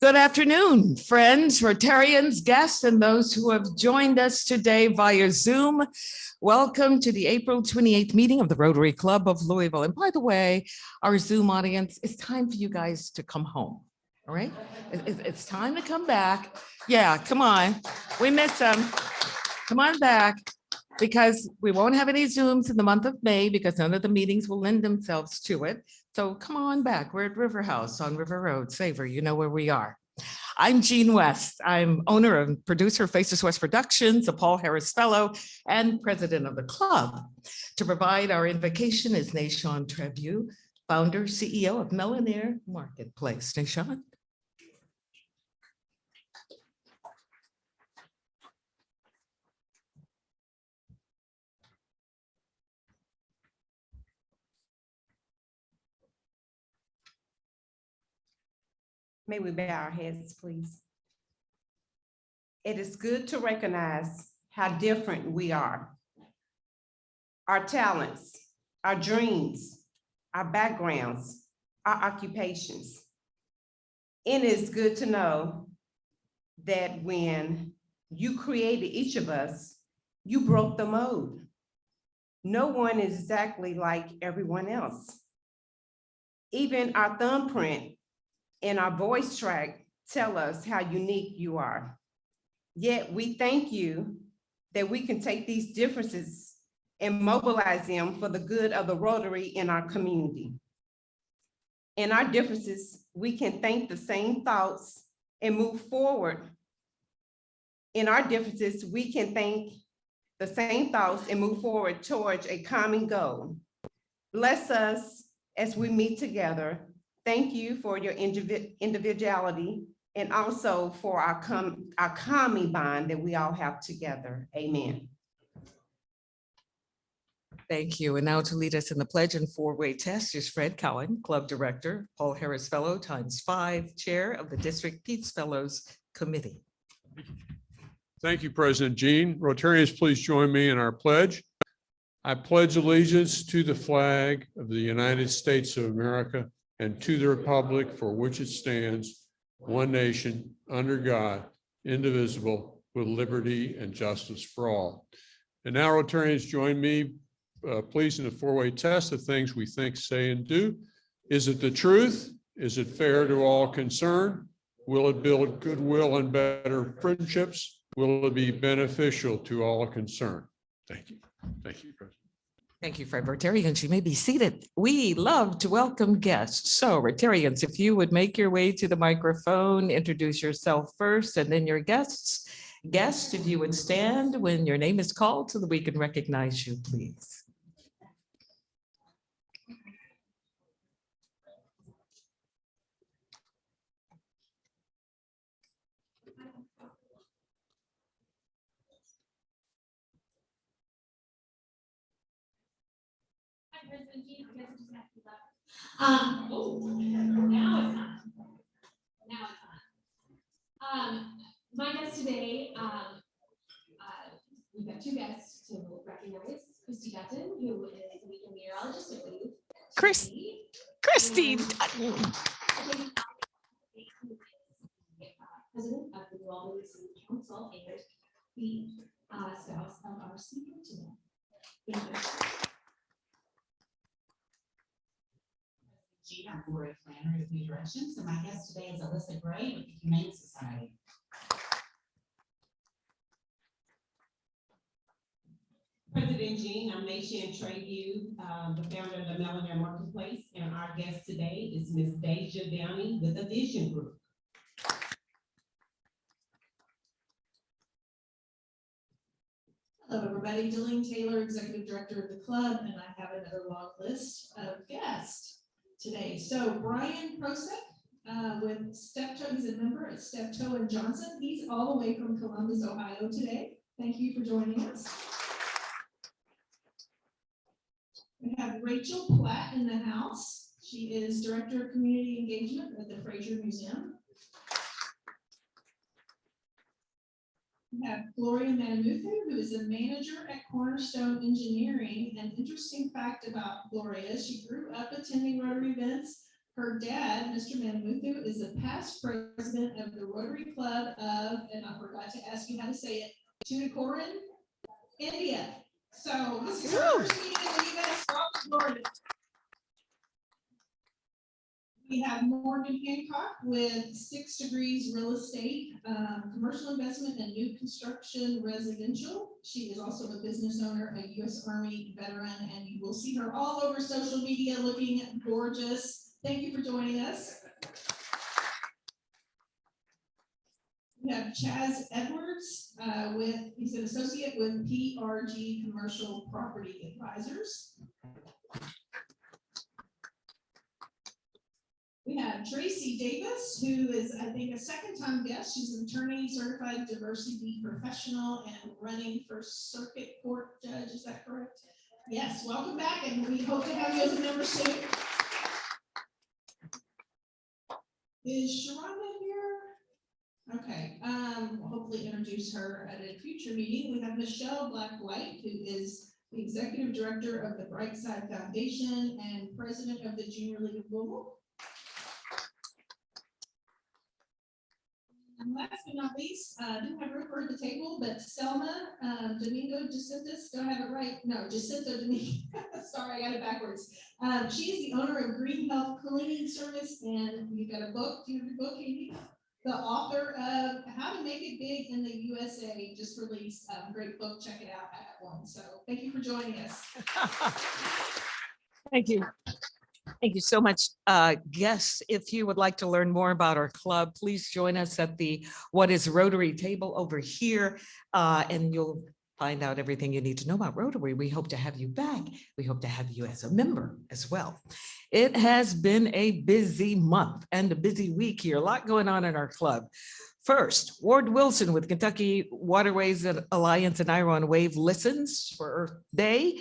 Good afternoon, friends, Rotarians, guests, and those who have joined us today via Zoom. Welcome to the April 28th meeting of the Rotary Club of Louisville. And by the way, our Zoom audience, it's time for you guys to come home, all right? It's time to come back. Yeah, come on. We miss them. Come on back, because we won't have any Zooms in the month of May because none of the meetings will lend themselves to it. So come on back. We're at River House on River Road, Savor. You know where we are. I'm Jean West. I'm owner and producer of Faces West Productions, a Paul Harris Fellow, and president of the club. To provide our invocation is Nashon Trebu, founder, CEO of Melanair Marketplace. Nashon. May we bow our heads, please. It is good to recognize how different we are. Our talents, our dreams, our backgrounds, our occupations. It is good to know that when you created each of us, you broke the mold. No one is exactly like everyone else. Even our thumbprint and our voice track tell us how unique you are. Yet we thank you that we can take these differences and mobilize them for the good of the Rotary in our community. In our differences, we can think the same thoughts and move forward. In our differences, we can think the same thoughts and move forward towards a common goal. Bless us as we meet together. Thank you for your individuality and also for our common bond that we all have together. Amen. Thank you. And now to lead us in the pledge and four-way test is Fred Cowan, Club Director, Paul Harris Fellow ×5, Chair of the District Peace Fellows Committee. Thank you, President Jean. Rotarians, please join me in our pledge. I pledge allegiance to the flag of the United States of America and to the republic for which it stands, one nation, under God, indivisible, with liberty and justice for all. And now, Rotarians, join me, please, in the four-way test of things we think, say, and do. Is it the truth? Is it fair to all concerned? Will it build goodwill and better friendships? Will it be beneficial to all concerned? Thank you. Thank you, President. Thank you, Fred. Rotarians, you may be seated. We love to welcome guests. So Rotarians, if you would make your way to the microphone, introduce yourself first and then your guests. Guests, if you would stand when your name is called so that we can recognize you, please. Now it's on. Now it's on. My guest today, we've got two guests to recognize. Christy Dutton, who is a weekend meteorologist, I believe. Christy Dutton. President of the New Albany City Council and the spouse of our speaker today. Thank you. I'm Courier Planner of New Directions, and my guest today is Alyssa Gray with the Humane Society. President Jean, I'm Nation Trayview, the founder of the Millionaire Marketplace, and our guest today is Ms. Deja Downey with the Vision Group. Hello, everybody. Jillian Taylor, Executive Director of the club, and I have another long list of guests today. So Brian Prosek with Steptoe, he's a member at Steptoe and Johnson. He's all the way from Columbus, Ohio today. Thank you for joining us. We have Rachel Platt in the house. She is Director of Community Engagement at the Fraser Museum. We have Gloria Manamuthu, who is a manager at Cornerstone Engineering. An interesting fact about Gloria, she grew up attending Rotary events. Her dad, Mr. Manamuthu, is a past president of the Rotary Club of, and I forgot to ask you how to say it, Tuticorin, India. So this is our first meeting in the US. Gloria. We have Morgan Hancock with 6 Degrees Real Estate, Commercial Investment and New Construction Residential. She is also a business owner, a U.S. Army veteran, and you will see her all over social media looking gorgeous. Thank you for joining us. We have Chaz Edwards, he's an associate with PRG Commercial Property Advisors. We have Tracy Davis, who is, I think, a second-time guest. She's an attorney, certified diversity professional, and running for circuit court judge. Is that correct? Yes, welcome back, and we hope to have you as a member soon. Is Sharonda here? Okay, we'll hopefully introduce her at a future meeting. We have Michelle Black-White, who is the executive director of the Brightside Foundation and president of the Junior League of Louisville. And last but not least, didn't have room for the table, but Selma Domingo Jacinta, still have it right? No, Jacinta Domingo. Sorry, I got it backwards. She is the owner of Green Health Cleaning Service, and you've got a book. Do you have your book, Amy? The author of How to Make It Big in the USA just released a great book. Check it out at one. So thank you for joining us. Thank you. Thank you so much. Guests, if you would like to learn more about our club, please join us at the What is Rotary table over here, and you'll find out everything you need to know about Rotary. We hope to have you back. We hope to have you as a member as well. It has been a busy month and a busy week here. A lot going on in our club. First, Ward Wilson with Kentucky Waterways Alliance and Ira on Wave listens for Earth Day.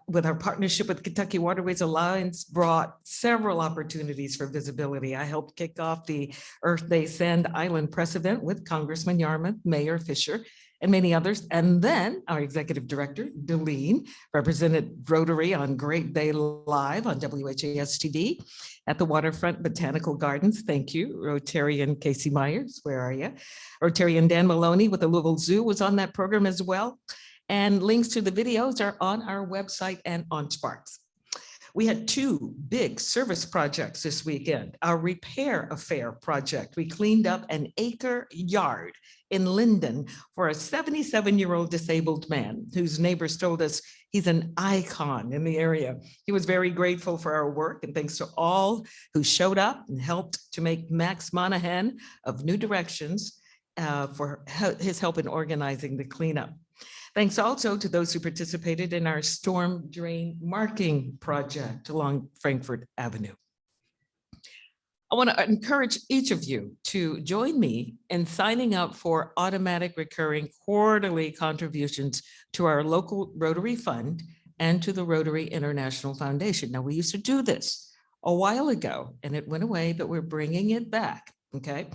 With our partnership with Kentucky Waterways Alliance brought several opportunities for visibility. I helped kick off the Earth Day Sand Island Press event with Congressman Yarmouth, Mayor Fisher, and many others. And then our executive director, Delene, represented Rotary on Great Day Live on WHAS TV at the Waterfront Botanical Gardens. Thank you, Rotarian Casey Myers, where are you? Rotarian Dan Maloney with the Louisville Zoo was on that program as well. And links to the videos are on our website and on Sparks. We had two big service projects this weekend. Our Repair Affair project. We cleaned up an acre yard in Linden for a 77-year-old disabled man whose neighbors told us he's an icon in the area. He was very grateful for our work, and thanks to all who showed up and helped to make Max Monahan of New Directions for his help in organizing the cleanup. Thanks also to those who participated in our storm drain marking project along Frankfurt Avenue. I want to encourage each of you to join me in signing up for automatic recurring quarterly contributions to our local Rotary Fund and to the Rotary International Foundation. Now, we used to do this a while ago and it went away, but we're bringing it back, okay?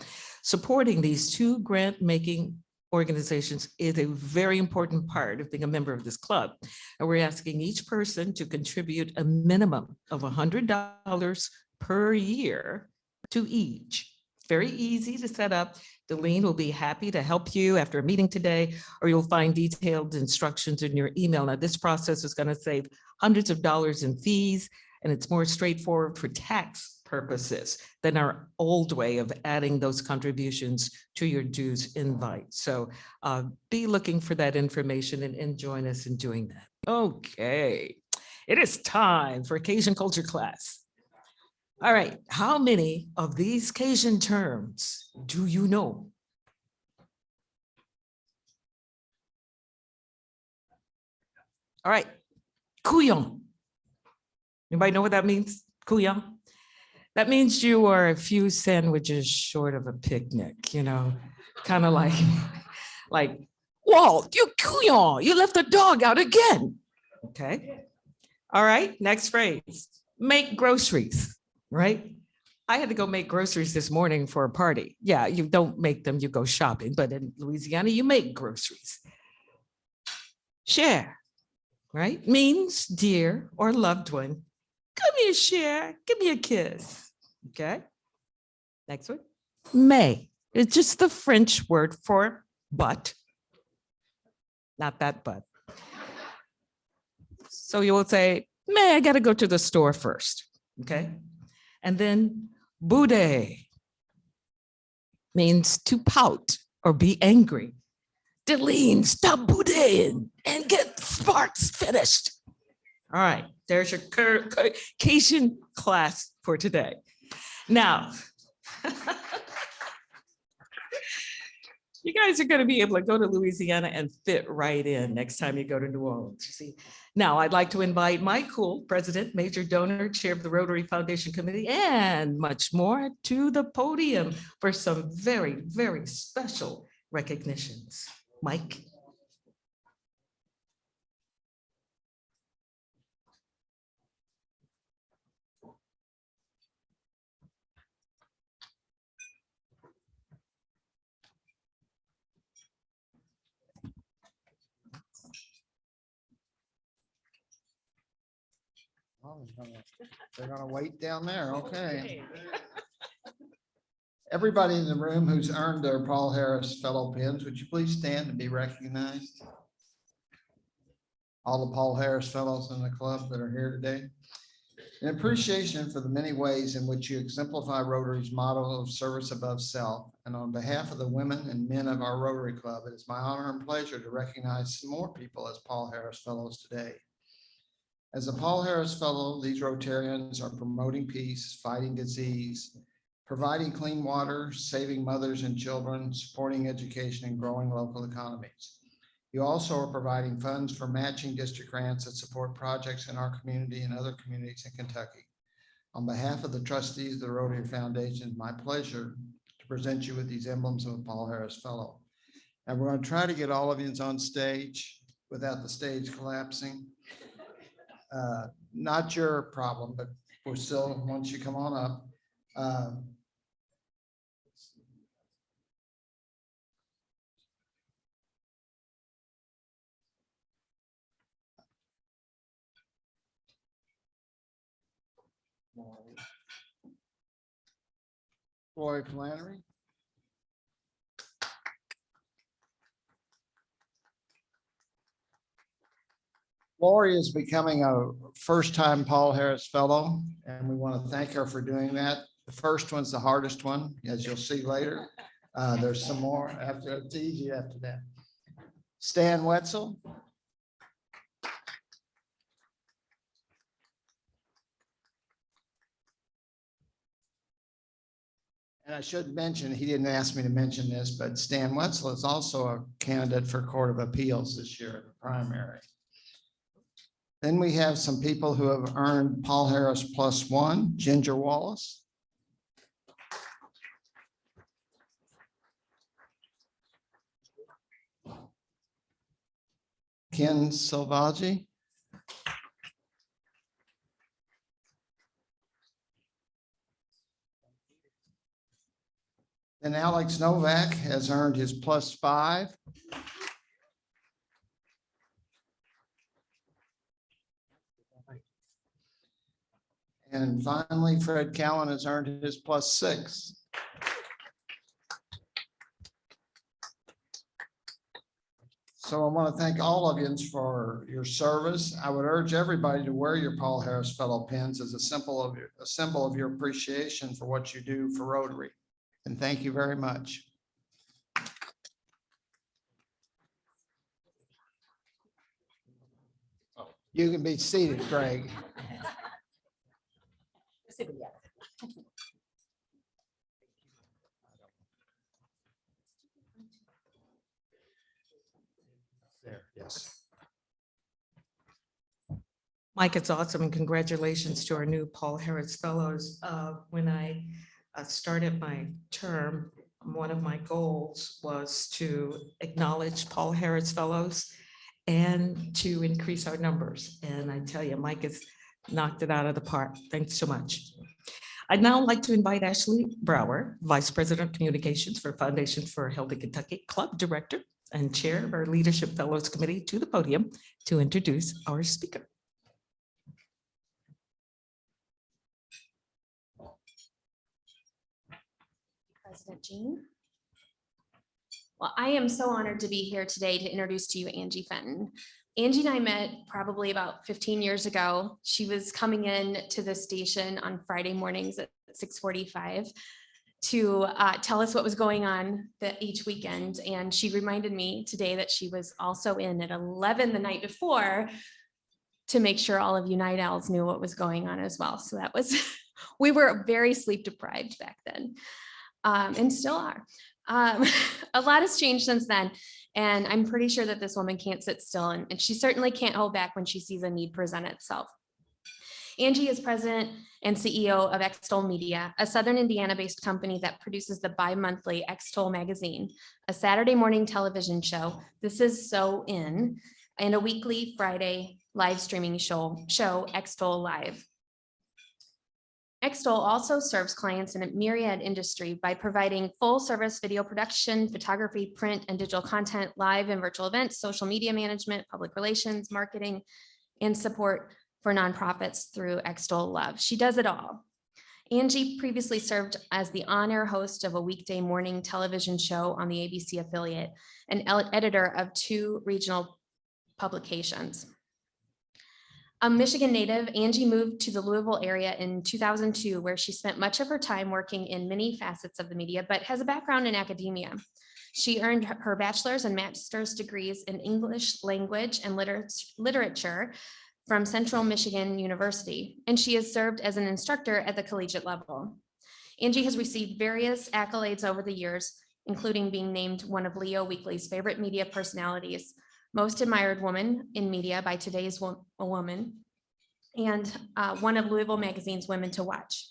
Supporting these two grant-making organizations is a very important part of being a member of this club. And we're asking each person to contribute a minimum of $100 per year to each. Very easy to set up. Delene will be happy to help you after a meeting today, or you'll find detailed instructions in your email. Now, this process is going to save hundreds of dollars in fees, and it's more straightforward for tax purposes than our old way of adding those contributions to your dues invite. So be looking for that information and join us in doing that. Okay, it is time for Cajun culture class. All right, how many of these Cajun terms do you know? All right, couillon. Anybody know what that means? Couillon? That means you are a few sandwiches short of a picnic, you know, kind of like, Walt, you couillon, you left the dog out again. Okay. All right, next phrase, make groceries, right? I had to go make groceries this morning for a party. Yeah, you don't make them, you go shopping, but in Louisiana, you make groceries. Share, right? Means dear or loved one. Give me a share, give me a kiss. Okay, next one. May, it's just the French word for but. Not that but. So you will say, May, I gotta go to the store first, okay? And then boude means to pout or be angry. Delene, stop bouding and get Sparks finished. All right, there's your Cajun class for today. Now, you guys are going to be able to go to Louisiana and fit right in next time you go to New Orleans. You see, now I'd like to invite Mike Cool, President, Major Donor, Chair of the Rotary Foundation Committee, and much more to the podium for some very, very special recognitions. Mike. Oh, they're gonna wait down there, okay. Everybody in the room who's earned their Paul Harris Fellow pins, would you please stand and be recognized? All the Paul Harris Fellows in the club that are here today. In appreciation for the many ways in which you exemplify Rotary's motto of service above self, and on behalf of the women and men of our Rotary Club, it is my honor and pleasure to recognize some more people as Paul Harris Fellows today. As a Paul Harris Fellow, these Rotarians are promoting peace, fighting disease, providing clean water, saving mothers and children, supporting education, and growing local economies. You also are providing funds for matching district grants that support projects in our community and other communities in Kentucky. On behalf of the trustees of the Rotary Foundation, it's my pleasure to present you with these emblems of a Paul Harris Fellow. And we're going to try to get all of you on stage without the stage collapsing. Not your problem, but we're still, once you come on up. Floyd Flannery. Lori is becoming a first-time Paul Harris Fellow, and we want to thank her for doing that. The first one's the hardest one, as you'll see later. There's some more after, it's easy after that. Stan Wetzel. And I should mention, he didn't ask me to mention this, but Stan Wetzel is also a candidate for Court of Appeals this year in the primary. Then we have some people who have earned Paul Harris +1, Ginger Wallace. Ken Silvaggi. And Alex Novak has earned his +5. And finally, Fred Cowan has earned his +6. So I want to thank all of you for your service. I would urge everybody to wear your Paul Harris Fellow pins as a symbol of your appreciation for what you do for Rotary. And thank you very much. You can be seated, Greg. There, yes. Mike, it's awesome, and congratulations to our new Paul Harris Fellows. When I started my term, one of my goals was to acknowledge Paul Harris Fellows and to increase our numbers. And I tell you, Mike has knocked it out of the park. Thanks so much. I'd now like to invite Ashley Brower, Vice President of Communications for Foundation for a Healthy Kentucky, Club Director and Chair of our Leadership Fellows Committee, to the podium to introduce our speaker. President Jean. Well, I am so honored to be here today to introduce to you Angie Fenton. Angie and I met probably about 15 years ago. She was coming in to the station on Friday mornings at 6:45 to tell us what was going on each weekend. And she reminded me today that she was also in at 11 the night before to make sure all of you night owls knew what was going on as well. So that was, we were very sleep deprived back then. And still are. A lot has changed since then. And I'm pretty sure that this woman can't sit still, and she certainly can't hold back when she sees a need present itself. Angie is president and CEO of Extol Media, a Southern Indiana-based company that produces the bi-monthly Extol Magazine, a Saturday morning television show, This Is So In, and a weekly Friday live streaming show Extol Live. Extol also serves clients in a myriad industry by providing full service video production, photography, print and digital content, live and virtual events, social media management, public relations, marketing, and support for nonprofits through Extol Love. She does it all. Angie previously served as the on-air host of a weekday morning television show on the ABC affiliate and editor of 2 regional publications. A Michigan native, Angie moved to the Louisville area in 2002, where she spent much of her time working in many facets of the media, but has a background in academia. She earned her bachelor's and master's degrees in English language and literature from Central Michigan University, and she has served as an instructor at the collegiate level. Angie has received various accolades over the years, including being named one of Leo Weekly's favorite media personalities, Most Admired Woman in Media by Today's Woman, and one of Louisville Magazine's Women to Watch.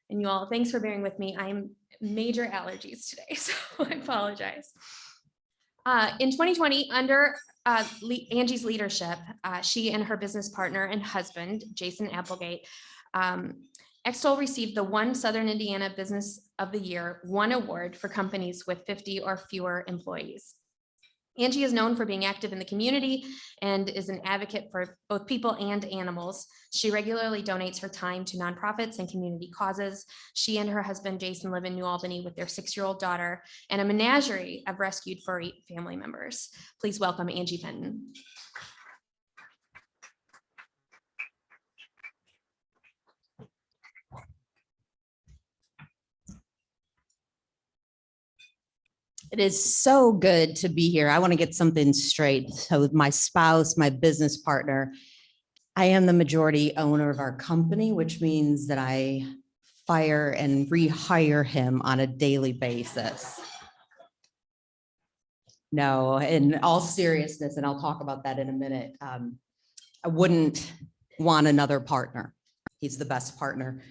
And you all, thanks for bearing with me. I'm major allergies today, so I apologize. In 2020, under Angie's leadership, she and her business partner and husband, Jason Applegate, Extol received the One Southern Indiana Business of the Year One Award for companies with 50 or fewer employees. Angie is known for being active in the community and is an advocate for both people and animals. She regularly donates her time to nonprofits and community causes. She and her husband, Jason, live in New Albany with their 6-year-old daughter and a menagerie of rescued furry family members. Please welcome Angie Fenton. It is so good to be here. I want to get something straight. So with my spouse, my business partner, I am the majority owner of our company, which means that I fire and rehire him on a daily basis. No, in all seriousness, and I'll talk about that in a minute, I wouldn't want another partner. He's the best partner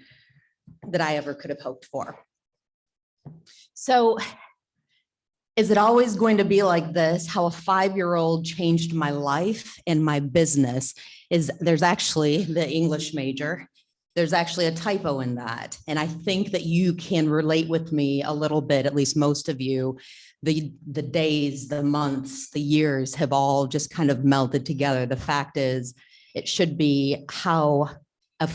that I ever could have hoped for. So is it always going to be like this? How a 5-year-old changed my life and my business is there's actually the English major. There's actually a typo in that. And I think that you can relate with me a little bit, at least most of you. The days, the months, the years have all just kind of melted together. The fact is, it should be how a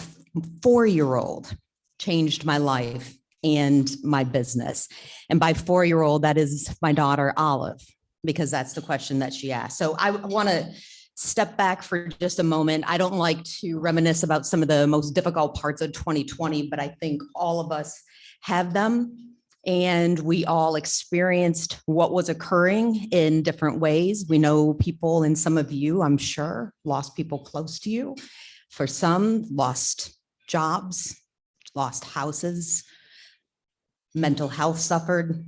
4-year-old changed my life and my business. And by 4-year-old, that is my daughter, Olive, because that's the question that she asked. So I want to step back for just a moment. I don't like to reminisce about some of the most difficult parts of 2020, but I think all of us have them. And we all experienced what was occurring in different ways. We know people, and some of you, I'm sure, lost people close to you. For some, lost jobs, lost houses. Mental health suffered.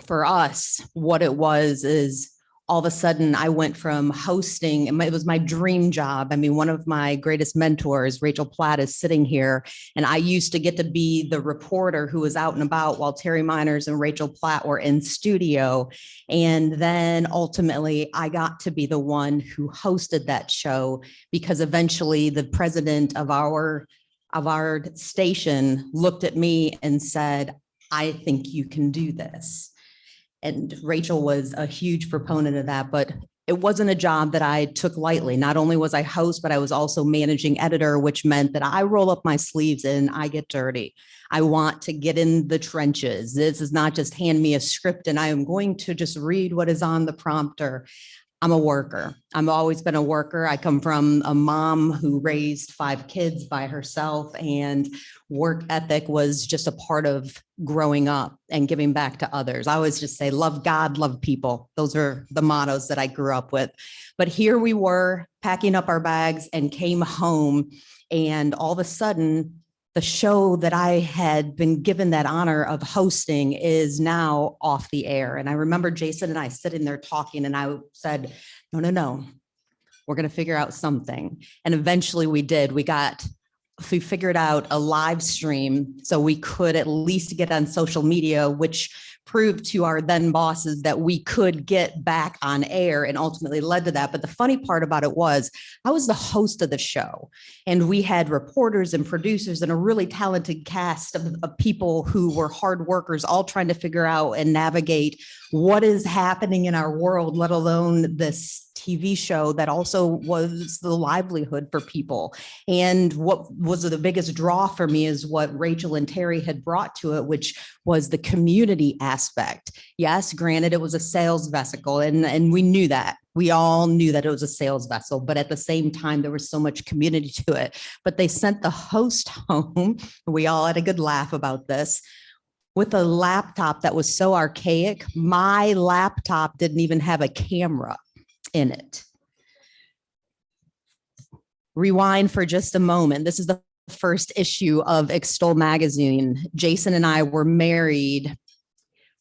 For us, what it was is all of a sudden I went from hosting, and it was my dream job. I mean, one of my greatest mentors, Rachel Platt, is sitting here, and I used to get to be the reporter who was out and about while Terry Miners and Rachel Platt were in studio. And then ultimately I got to be the one who hosted that show, because eventually the president of our station looked at me and said, I think you can do this. And Rachel was a huge proponent of that, but it wasn't a job that I took lightly. Not only was I host, but I was also managing editor, which meant that I roll up my sleeves and I get dirty. I want to get in the trenches. This is not just hand me a script and I am going to just read what is on the prompter. I'm a worker. I've always been a worker. I come from a mom who raised 5 kids by herself, and work ethic was just a part of growing up and giving back to others. I always just say, love God, love people. Those are the mottos that I grew up with. But here we were packing up our bags and came home, and all of a sudden, the show that I had been given that honor of hosting is now off the air. And I remember Jason and I sitting there talking, and I said, no, we're going to figure out something. And eventually we did. We figured out a live stream so we could at least get on social media, which proved to our then bosses that we could get back on air, and ultimately led to that. But the funny part about it was I was the host of the show, and we had reporters and producers and a really talented cast of people who were hard workers, all trying to figure out and navigate what is happening in our world, let alone this TV show that also was the livelihood for people. And what was the biggest draw for me is what Rachel and Terry had brought to it, which was the community aspect. Yes, granted, it was a sales vessel, and we knew that. We all knew that it was a sales vessel, but at the same time, there was so much community to it. But they sent the host home. We all had a good laugh about this, with a laptop that was so archaic. My laptop didn't even have a camera in it. Rewind for just a moment. This is the first issue of Extol Magazine. Jason and I were married.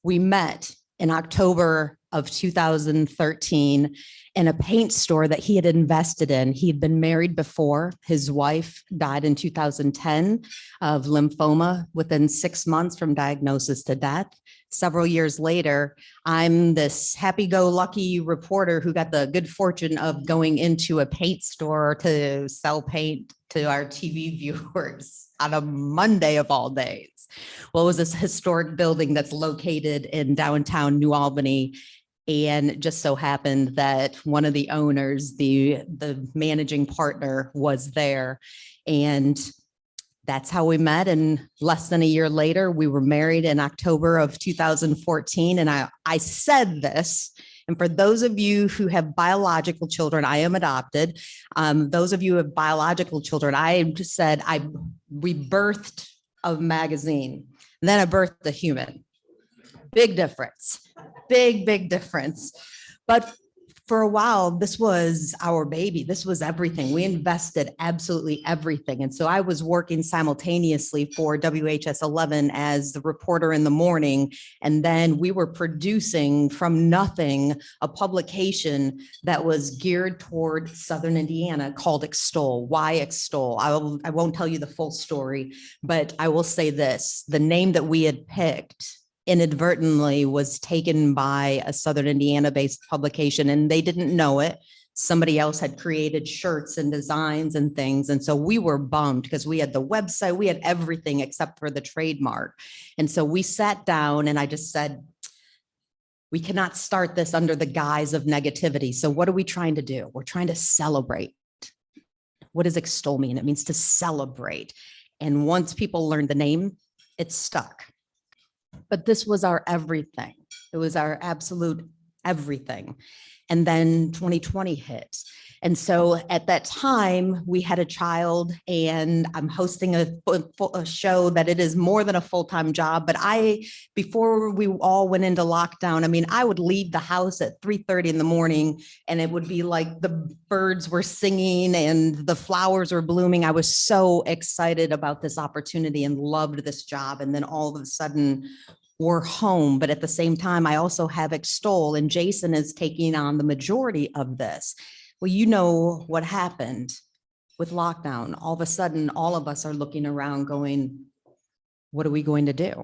We met in October of 2013 in a paint store that he had invested in. He had been married before. His wife died in 2010 of lymphoma within 6 months from diagnosis to death. Several years later, I'm this happy-go-lucky reporter who got the good fortune of going into a paint store to sell paint to our TV viewers on a Monday of all days. Well, it was this historic building that's located in downtown New Albany. And it just so happened that one of the owners, the managing partner, was there. And that's how we met. And less than a year later, we were married in October of 2014. And I said this, and for those of you who have biological children, I am adopted. Those of you who have biological children, I just said we birthed a magazine, then I birthed a human. Big difference, big difference. But for a while, this was our baby. This was everything. We invested absolutely everything. And so I was working simultaneously for WHS 11 as the reporter in the morning. And then we were producing from nothing a publication that was geared toward Southern Indiana called Extol. Why Extol? I won't tell you the full story, but I will say this: the name that we had picked inadvertently was taken by a Southern Indiana-based publication, and they didn't know it. Somebody else had created shirts and designs and things. And so we were bummed because we had the website, we had everything except for the trademark. And so we sat down and I just said, we cannot start this under the guise of negativity. So what are we trying to do? We're trying to celebrate. What does extol mean? It means to celebrate. And once people learned the name, it stuck. But this was our everything. It was our absolute everything. And then 2020 hit. And so at that time, we had a child, and I'm hosting a show that it is more than a full-time job. But before we all went into lockdown, I mean, I would leave the house at 3:30 in the morning, and it would be like the birds were singing and the flowers were blooming. I was so excited about this opportunity and loved this job. And then all of a sudden, we're home. But at the same time, I also have Extol, and Jason is taking on the majority of this. Well, you know what happened with lockdown. All of a sudden, all of us are looking around going, what are we going to do?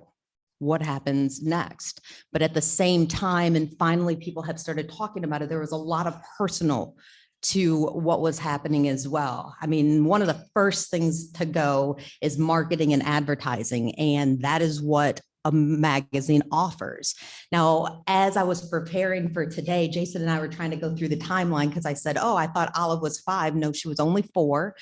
What happens next? But at the same time, and finally people have started talking about it, there was a lot of personal to what was happening as well. I mean, one of the first things to go is marketing and advertising, and that is what a magazine offers. Now, as I was preparing for today, Jason and I were trying to go through the timeline because I said, oh, I thought Olive was 5. No, she was only 4.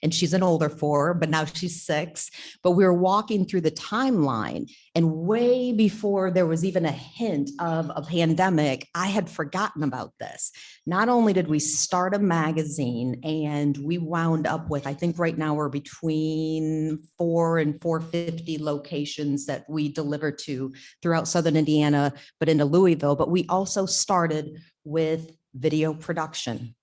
And she's an older 4, but now she's 6. But we were walking through the timeline, and way before there was even a hint of a pandemic, I had forgotten about this. Not only did we start a magazine, and we wound up with, I think right now we're between 4 and 450 locations that we deliver to throughout Southern Indiana, but into Louisville. But we also started with video production.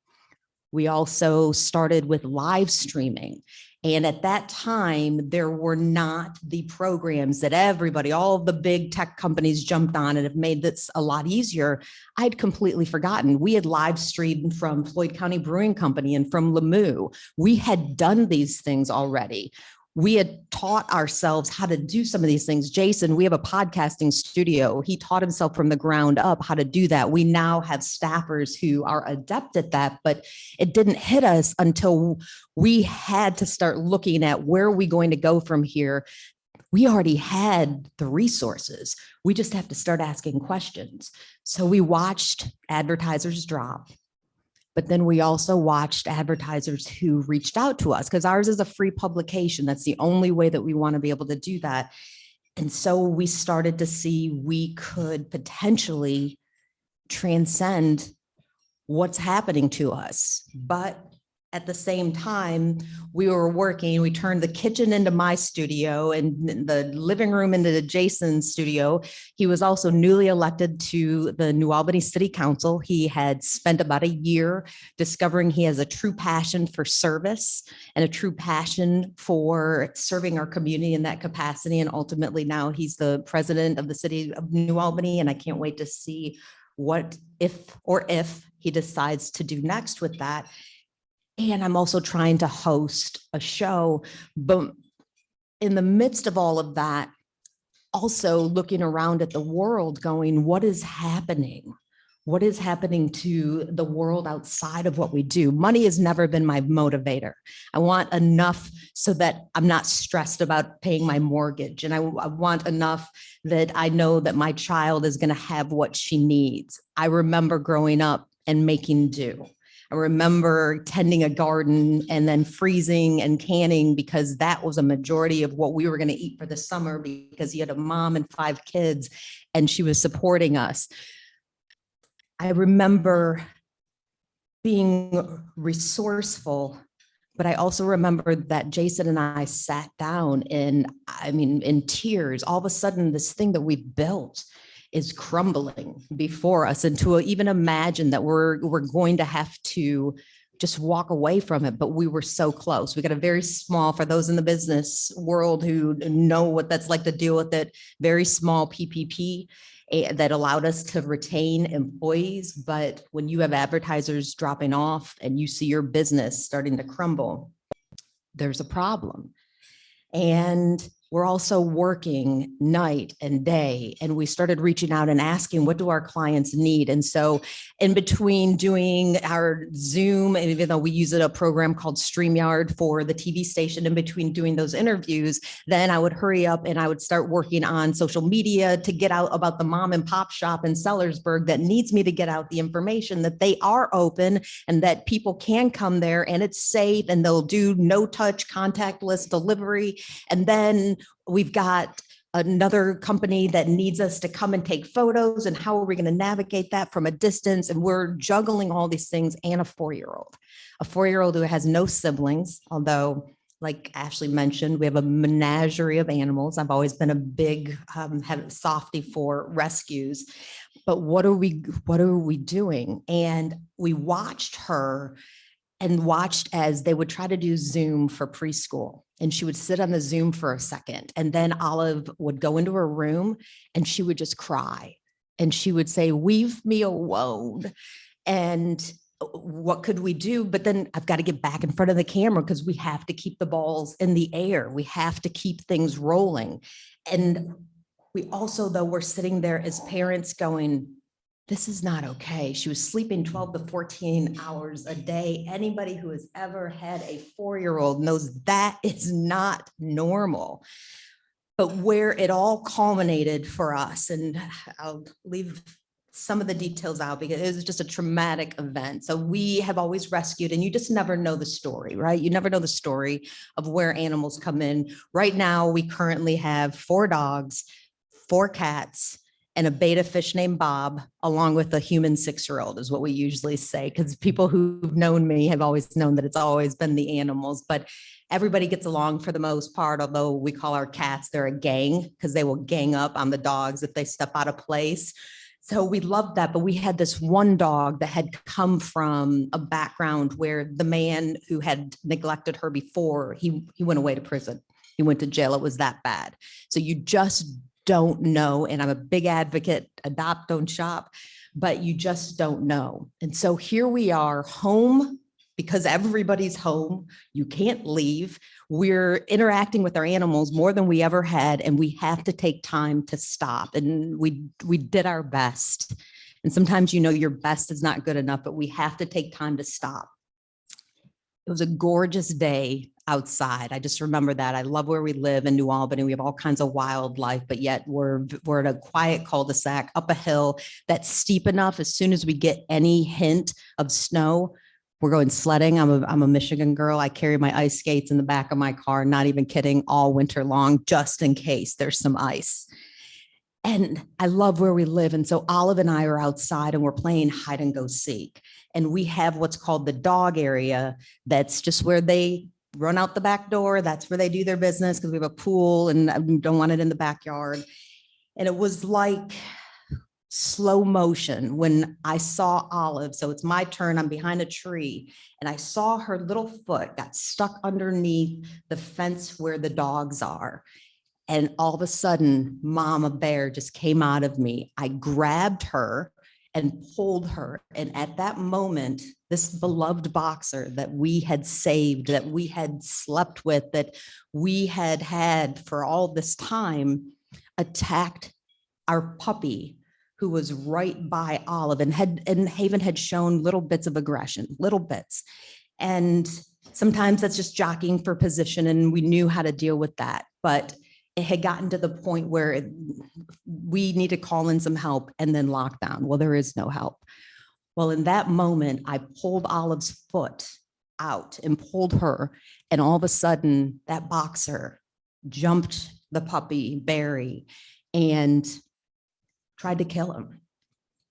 We also started with live streaming. And at that time, there were not the programs that everybody, all of the big tech companies jumped on and have made this a lot easier. I'd completely forgotten. We had live streamed from Floyd County Brewing Company and from Lemieux. We had done these things already. We had taught ourselves how to do some of these things. Jason, we have a podcasting studio. He taught himself from the ground up how to do that. We now have staffers who are adept at that, but it didn't hit us until we had to start looking at where are we going to go from here. We already had the resources. We just have to start asking questions. So we watched advertisers drop. But then we also watched advertisers who reached out to us because ours is a free publication. That's the only way that we want to be able to do that. And so we started to see we could potentially transcend what's happening to us. But at the same time, we were working, we turned the kitchen into my studio and the living room into Jason's studio. He was also newly elected to the New Albany City Council. He had spent about a year discovering he has a true passion for service and a true passion for serving our community in that capacity. And ultimately now he's the president of the city of New Albany. And I can't wait to see what if he decides to do next with that. And I'm also trying to host a show, but in the midst of all of that, also looking around at the world going, what is happening? What is happening to the world outside of what we do? Money has never been my motivator. I want enough so that I'm not stressed about paying my mortgage. And I want enough that I know that my child is going to have what she needs. I remember growing up and making do. I remember tending a garden and then freezing and canning because that was a majority of what we were going to eat for the summer because he had a mom and 5 kids and she was supporting us. I remember being resourceful, but I also remember that Jason and I sat down in tears. All of a sudden, this thing that we built is crumbling before us, and to even imagine that we're going to have to just walk away from it. But we were so close. We got a very small, for those in the business world who know what that's like to deal with it, very small PPP that allowed us to retain employees. But when you have advertisers dropping off and you see your business starting to crumble, there's a problem. And we're also working night and day, and we started reaching out and asking, what do our clients need? And so in between doing our Zoom, and even though we use a program called StreamYard for the TV station, in between doing those interviews, then I would hurry up and I would start working on social media to get out about the mom and pop shop in Sellersburg that needs me to get out the information that they are open and that people can come there and it's safe and they'll do no touch contactless delivery. And then we've got another company that needs us to come and take photos, and how are we going to navigate that from a distance? And we're juggling all these things, and a 4-year-old who has no siblings, although like Ashley mentioned, we have a menagerie of animals. I've always been a big softie for rescues, but what are we doing? And we watched her and watched as they would try to do Zoom for preschool. And she would sit on the Zoom for a second. And then Olive would go into her room and she would just cry. And she would say, "Leave me alone." And what could we do? But then I've got to get back in front of the camera because we have to keep the balls in the air. We have to keep things rolling. And we also, though, we're sitting there as parents going, this is not okay. She was sleeping 12 to 14 hours a day. Anybody who has ever had a 4-year-old knows that is not normal. But where it all culminated for us, and I'll leave some of the details out because it was just a traumatic event. So we have always rescued, and you just never know the story, right? You never know the story of where animals come in. Right now, we currently have 4 dogs, 4 cats, and a beta fish named Bob, along with a human 6-year-old is what we usually say, because people who've known me have always known that it's always been the animals, but everybody gets along for the most part, although we call our cats, they're a gang because they will gang up on the dogs if they step out of place. So we loved that, but we had this one dog that had come from a background where the man who had neglected her before, he went away to prison. He went to jail. It was that bad. So you just don't know. And I'm a big advocate, adopt, don't shop, but you just don't know. And so here we are home because everybody's home. You can't leave. We're interacting with our animals more than we ever had. And we have to take time to stop. And we did our best. And sometimes, your best is not good enough, but we have to take time to stop. It was a gorgeous day outside. I just remember that. I love where we live in New Albany. We have all kinds of wildlife, but yet we're at a quiet cul-de-sac up a hill that's steep enough. As soon as we get any hint of snow, We're going sledding. I'm a Michigan girl. I carry my ice skates in the back of my car, not even kidding, all winter long, just in case there's some ice. And I love where we live. And so Olive and I are outside and we're playing hide and go seek. And we have what's called the dog area. That's just where they run out the back door. That's where they do their business because we have a pool and we don't want it in the backyard. And it was like slow motion when I saw Olive. So it's my turn. I'm behind a tree and I saw her little foot got stuck underneath the fence where the dogs are. And all of a sudden, Mama Bear just came out of me. I grabbed her and pulled her. And at that moment, this beloved boxer that we had saved, that we had slept with, that we had had for all this time, attacked our puppy who was right by Olive, and Haven had shown little bits of aggression, little bits. And sometimes that's just jockeying for position, and we knew how to deal with that. But it had gotten to the point where we need to call in some help and then lockdown. Well, there is no help. Well, in that moment, I pulled Olive's foot out and pulled her. And all of a sudden, that boxer jumped the puppy, Barry, and tried to kill him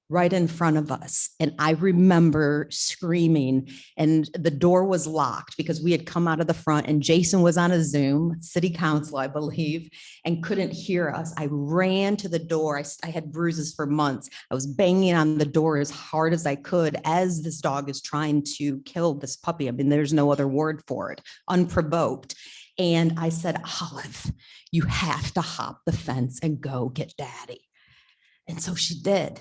right in front of us. And I remember screaming, and the door was locked because we had come out of the front and Jason was on a Zoom, city council, I believe, and couldn't hear us. I ran to the door. I had bruises for months. I was banging on the door as hard as I could as this dog is trying to kill this puppy. I mean, there's no other word for it, unprovoked. And I said, Olive, you have to hop the fence and go get Daddy. And so she did.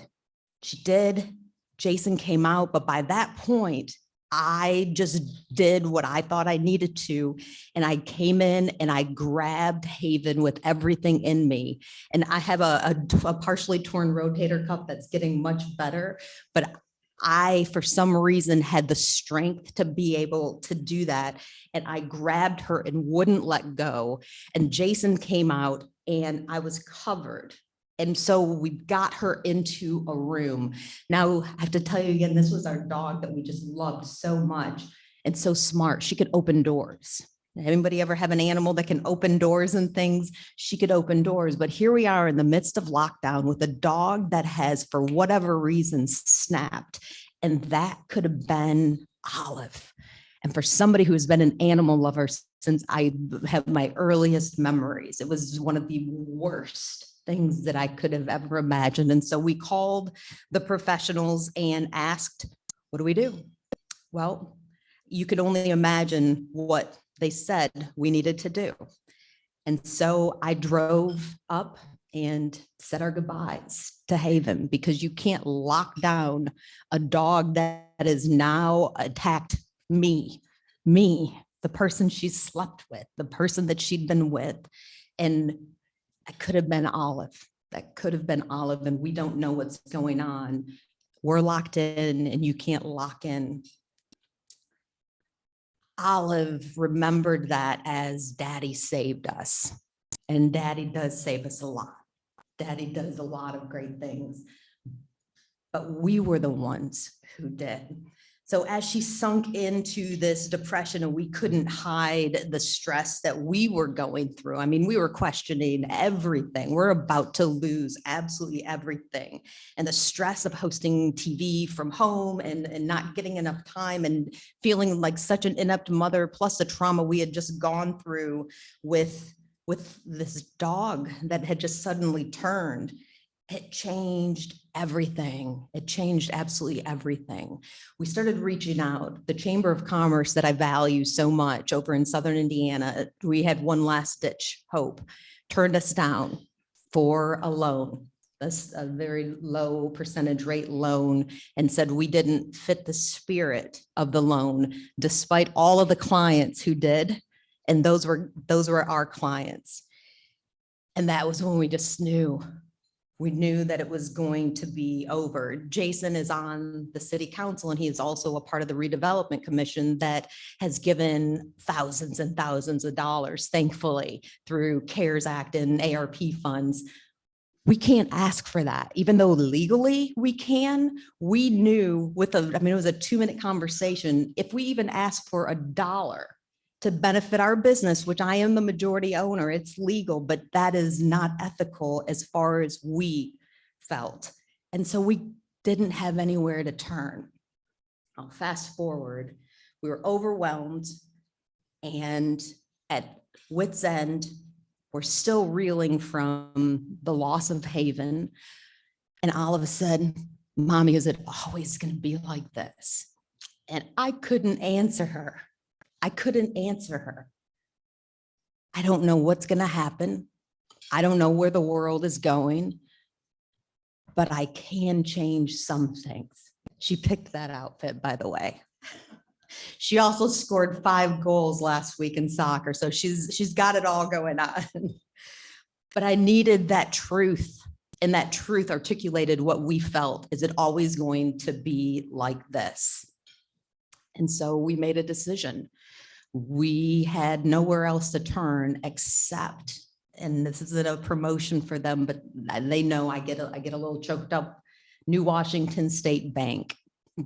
She did. Jason came out, but by that point, I just did what I thought I needed to. And I came in and I grabbed Haven with everything in me. And I have a partially torn rotator cuff that's getting much better, but I, for some reason, had the strength to be able to do that. And I grabbed her and wouldn't let go. And Jason came out and I was covered. And so we got her into a room. Now, I have to tell you again, this was our dog that we just loved so much and so smart. She could open doors. Anybody ever have an animal that can open doors and things? She could open doors. But here we are in the midst of lockdown with a dog that has, for whatever reason, snapped. And that could have been Olive. And for somebody who's been an animal lover since I have my earliest memories, it was one of the worst things that I could have ever imagined. And so we called the professionals and asked, what do we do? Well, you could only imagine what they said we needed to do. And so I drove up and said our goodbyes to Haven, because you can't lock down a dog that has now attacked me, the person she slept with, the person that she'd been with. And that could have been Olive. That could have been Olive, and we don't know what's going on. We're locked in, and you can't lock in. Olive remembered that as Daddy saved us, and Daddy does save us a lot. Daddy does a lot of great things, but we were the ones who did. So as she sunk into this depression and we couldn't hide the stress that we were going through, I mean, we were questioning everything. We're about to lose absolutely everything. And the stress of hosting TV from home and not getting enough time and feeling like such an inept mother, plus the trauma we had just gone through with this dog that had just suddenly turned. It changed everything. It changed absolutely everything. We started reaching out. The Chamber of Commerce that I value so much over in Southern Indiana, we had one last ditch hope, turned us down for a loan, a very low percentage rate loan, and said we didn't fit the spirit of the loan, despite all of the clients who did. And those were our clients. And that was when we just knew. We knew that it was going to be over. Jason is on the city council, and he is also a part of the redevelopment commission that has given thousands and thousands of dollars, thankfully, through CARES Act and ARP funds. we can't ask for that, even though legally we can. We knew it was a 2-minute conversation. If we even asked for $1 to benefit our business, which I am the majority owner, it's legal, but that is not ethical as far as we felt. And so we didn't have anywhere to turn. I'll fast forward. We were overwhelmed and at wit's end. We're still reeling from the loss of Haven. And all of a sudden, Mommy, is it always going to be like this? And I couldn't answer her. I don't know what's going to happen. I don't know where the world is going, but I can change some things. She picked that outfit, by the way. She also scored 5 goals last week in soccer, so she's got it all going on. But I needed that truth, and that truth articulated what we felt. Is it always going to be like this? And so we made a decision. We had nowhere else to turn except, and this isn't a promotion for them, but they know I get a little choked up, New Washington State Bank.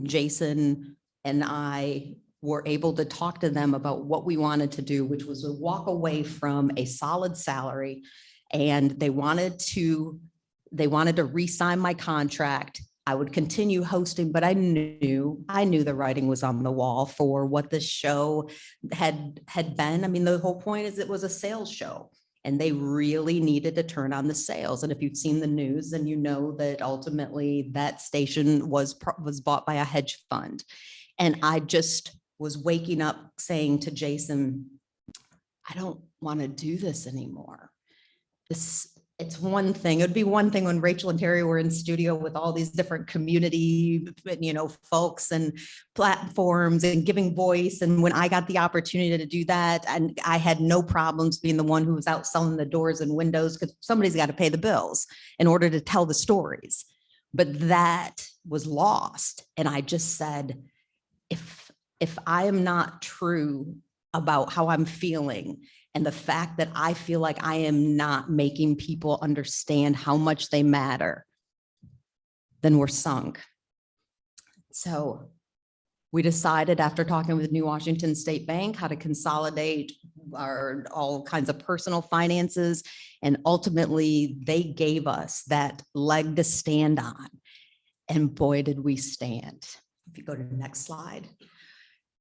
Jason and I were able to talk to them about what we wanted to do, which was to walk away from a solid salary. And they wanted to re-sign my contract. I would continue hosting, but I knew the writing was on the wall for what the show had been. I mean, the whole point is it was a sales show, and they really needed to turn on the sales. And if you've seen the news, then you know that ultimately that station was bought by a hedge fund. And I just was waking up saying to Jason, I don't want to do this anymore. It's one thing. It would be one thing when Rachel and Terry were in studio with all these different community, folks and platforms and giving voice. And when I got the opportunity to do that, and I had no problems being the one who was out selling the doors and windows, because somebody's got to pay the bills in order to tell the stories. But that was lost. And I just said, if I am not true about how I'm feeling, and the fact that I feel like I am not making people understand how much they matter, then we're sunk. So we decided, after talking with New Washington State Bank, how to consolidate our all kinds of personal finances. And ultimately, they gave us that leg to stand on. And boy, did we stand. If you go to the next slide.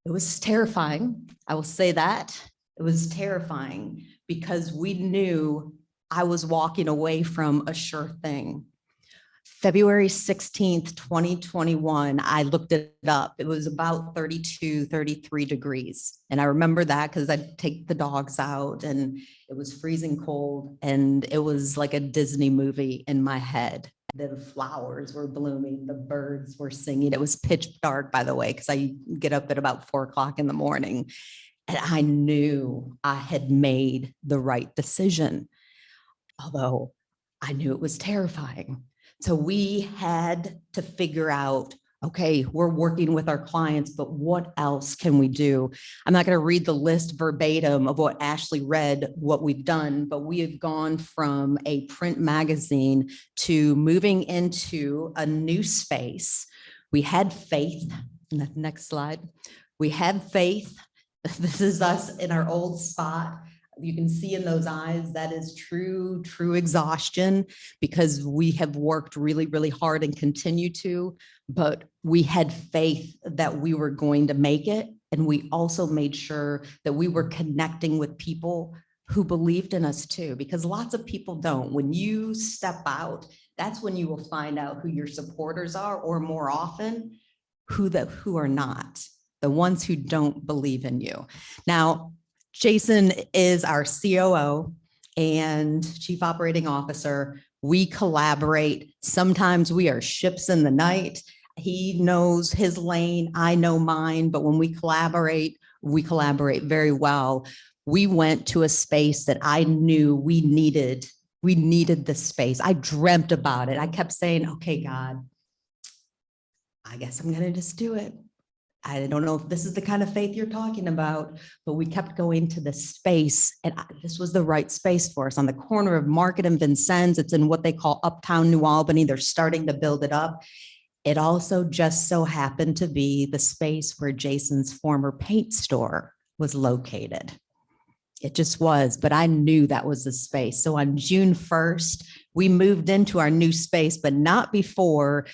It was terrifying. I will say that. It was terrifying because we knew I was walking away from a sure thing. February 16th, 2021, I looked it up. It was about 32, 33 degrees. And I remember that because I'd take the dogs out and it was freezing cold. And it was like a Disney movie in my head. The flowers were blooming, the birds were singing. It was pitch dark, by the way, because I get up at about 4 o'clock in the morning. And I knew I had made the right decision, although I knew it was terrifying. So we had to figure out, okay, we're working with our clients, but what else can we do? I'm not going to read the list verbatim of what Ashley read, what we've done, but we have gone from a print magazine to moving into a new space. We had faith. Next slide. We had faith. This is us in our old spot. You can see in those eyes, that is true exhaustion, because we have worked really, really hard and continue to, but we had faith that we were going to make it. And we also made sure that we were connecting with people who believed in us too, because lots of people don't. When you step out, that's when you will find out who your supporters are, or more often, who are not. The ones who don't believe in you. Now, Jason is our COO and Chief Operating Officer. We collaborate. Sometimes we are ships in the night. He knows his lane, I know mine, but when we collaborate very well. We went to a space that I knew we needed this space. I dreamt about it. I kept saying, okay, God, I guess I'm going to just do it. I don't know if this is the kind of faith you're talking about, but we kept going to the space, and this was the right space for us on the corner of Market and Vincennes. It's in what they call Uptown New Albany. They're starting to build it up. It also just so happened to be the space where Jason's former paint store was located. It just was, but I knew that was the space. So on June 1st, we moved into our new space, but not before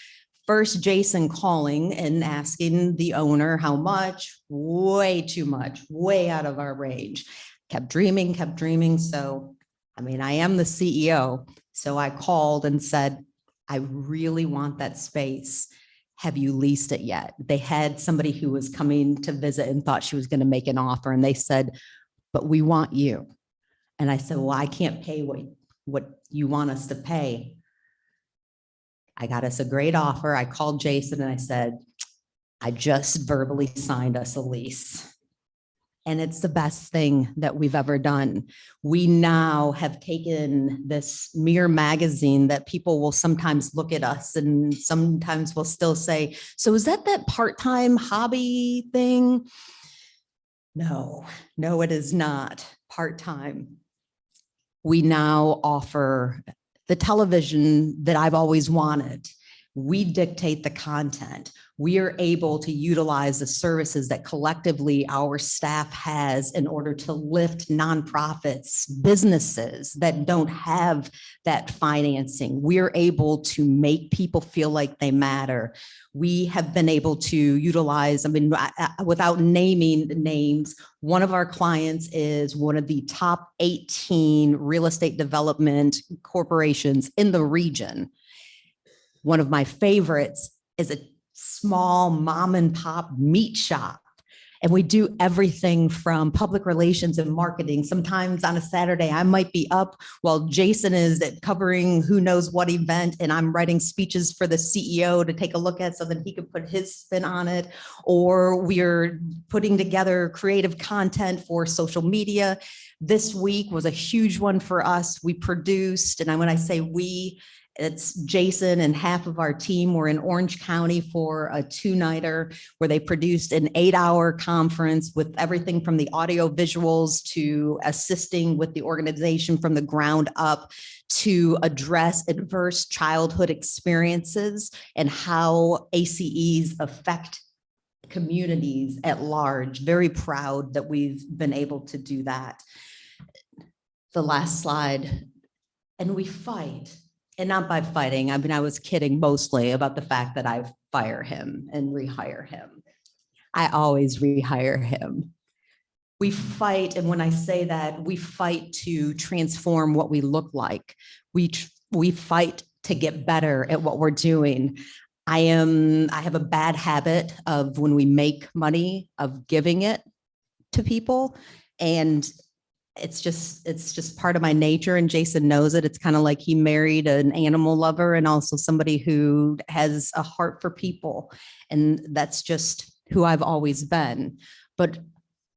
first Jason calling and asking the owner how much, way too much, way out of our range. Kept dreaming. So, I mean, I am the CEO. So I called and said, I really want that space. Have you leased it yet? They had somebody who was coming to visit and thought she was going to make an offer. And they said, but we want you. And I said, well, I can't pay what you want us to pay. I got us a great offer. I called Jason and I said, I just verbally signed us a lease. And it's the best thing that we've ever done. We now have taken this mere magazine that people will sometimes look at us and sometimes will still say, so is that part-time hobby thing? No, it is not part-time. We now offer the television that I've always wanted. We dictate the content. We are able to utilize the services that collectively our staff has in order to lift nonprofits, businesses that don't have that financing. We're able to make people feel like they matter. We have been able to utilize, without naming names, one of our clients is one of the top 18 real estate development corporations in the region. One of my favorites is a small mom and pop meat shop. And we do everything from public relations and marketing. Sometimes on a Saturday, I might be up while Jason is covering who knows what event, and I'm writing speeches for the CEO to take a look at so that he can put his spin on it. Or we're putting together creative content for social media. This week was a huge one for us. We produced, and when I say we, it's Jason and half of our team were in Orange County for a 2-nighter where they produced an 8-hour conference with everything from the audio visuals to assisting with the organization from the ground up to address adverse childhood experiences and how ACEs affect communities at large. Very proud that we've been able to do that. The last slide, and we fight. And not by fighting, I was kidding mostly about the fact that I fire him and rehire him. I always rehire him. We fight, and when I say that, we fight to transform what we look like. We fight to get better at what we're doing. I have a bad habit of when we make money of giving it to people, and it's just part of my nature, and Jason knows it. It's kind of like he married an animal lover and also somebody who has a heart for people. And that's just who I've always been. But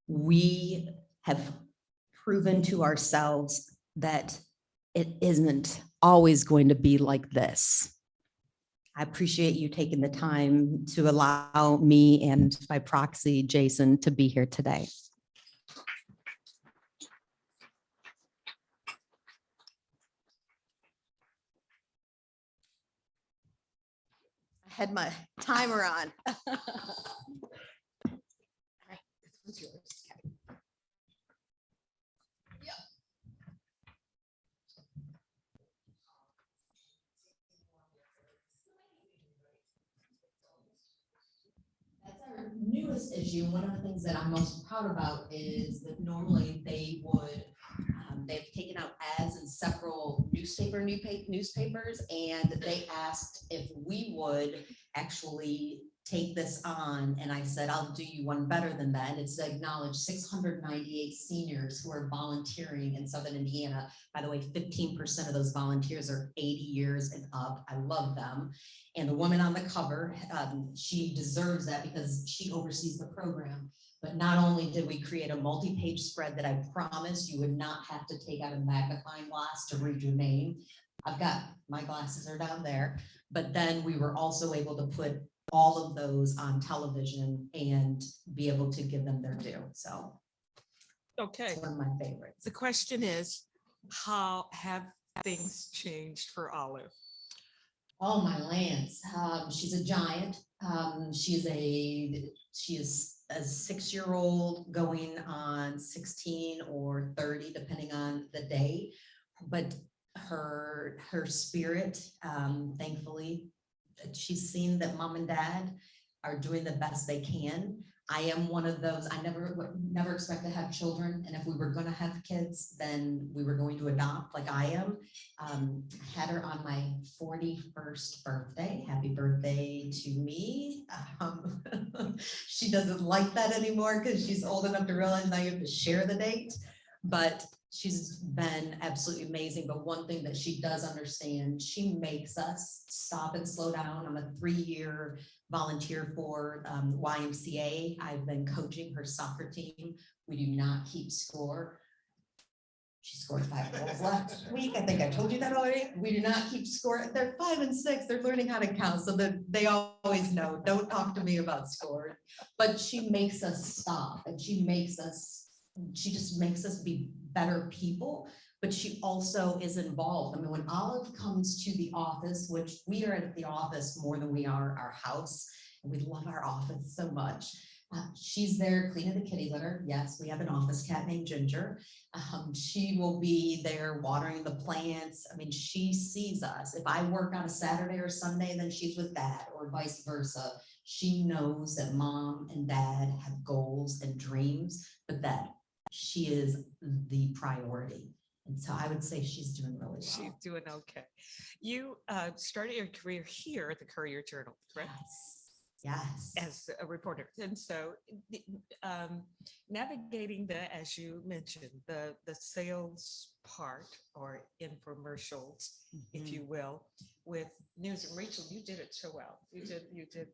we have proven to ourselves that it isn't always going to be like this. I appreciate you taking the time to allow me and by proxy, Jason, to be here today. Had my timer on. All right, this one's yours. Okay. Yep. That's our newest issue. One of the things that I'm most proud about is that normally they would they've taken out ads in several newspapers, and they asked if we would actually take this on. And I said, I'll do you one better than that. And it's to acknowledge 698 seniors who are volunteering in Southern Indiana. By the way, 15% of those volunteers are 80 years and up. I love them. And the woman on the cover, she deserves that because she oversees the program. But not only did we create a multi-page spread that I promised you would not have to take out a magnifying glass to read your name. I've got, my glasses are down there. But then we were also able to put all of those on television and be able to give them their due. So Okay, it's one of my favorites. the question is, how have things changed for Olive? Oh, my lands. She's a giant. She is a 6-year-old going on 16 or 30, depending on the day. But her spirit, thankfully, she's seen that mom and dad are doing the best they can. I am one of those, I never expect to have children. And if we were gonna have kids, then we were going to adopt like I am. Had her on my 41st birthday. Happy birthday to me. She doesn't like that anymore because she's old enough to realize now you have to share the date. But she's been absolutely amazing. But one thing that she does understand, she makes us stop and slow down. I'm a 3-year volunteer for YMCA. I've been coaching her soccer team. We do not keep score. She scored 5 goals last week. I think I told you that already. We do not keep score. They're 5 and 6. They're learning how to count. So that they always know, don't talk to me about score. But she makes us stop, and she just makes us be better people. But she also is involved. I mean, when Olive comes to the office, which we are at the office more than we are our house, and we love our office so much. She's there cleaning the kitty litter. Yes, we have an office cat named Ginger. She will be there watering the plants. I mean, she sees us. If I work on a Saturday or Sunday, then she's with dad, or vice versa. She knows that mom and dad have goals and dreams, but that she is the priority. And so I would say she's doing really well. She's doing okay. You started your career here at the Courier Journal, correct? Yes. As a reporter. And so navigating the, as you mentioned, the sales part or infomercials, if you will, with news. And Rachel, you did it so well. You did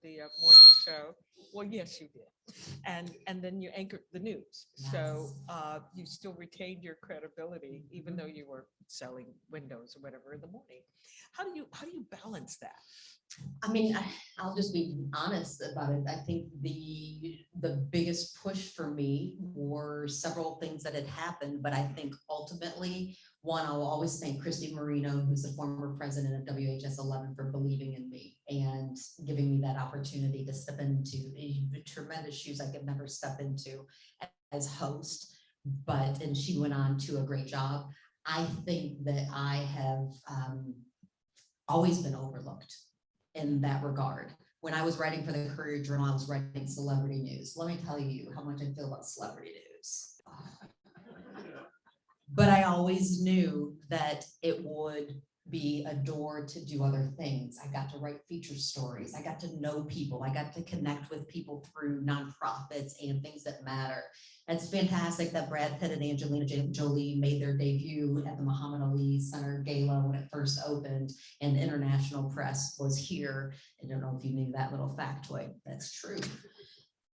the morning show. Well, yes, you did. And then you anchored the news. Yes. So you still retained your credibility, even though you were selling windows or whatever in the morning. How do you balance that? I mean, I'll just be honest about it. I think the biggest push for me were several things that had happened, but I think ultimately, one, I'll always thank Christy Marino, who's the former president of WHS 11, for believing in me and giving me that opportunity to step into tremendous shoes I could never step into as host. And she went on to a great job. I think that I have always been overlooked in that regard. When I was writing for the Courier Journal, I was writing celebrity news. Let me tell you how much I feel about celebrity news. But I always knew that it would be a door to do other things. I got to write feature stories. I got to know people. I got to connect with people through nonprofits and things that matter. It's fantastic that Brad Pitt and Angelina Jolie made their debut at the Muhammad Ali Center Gala when it first opened, and international press was here. I don't know if you knew that little factoid. That's true.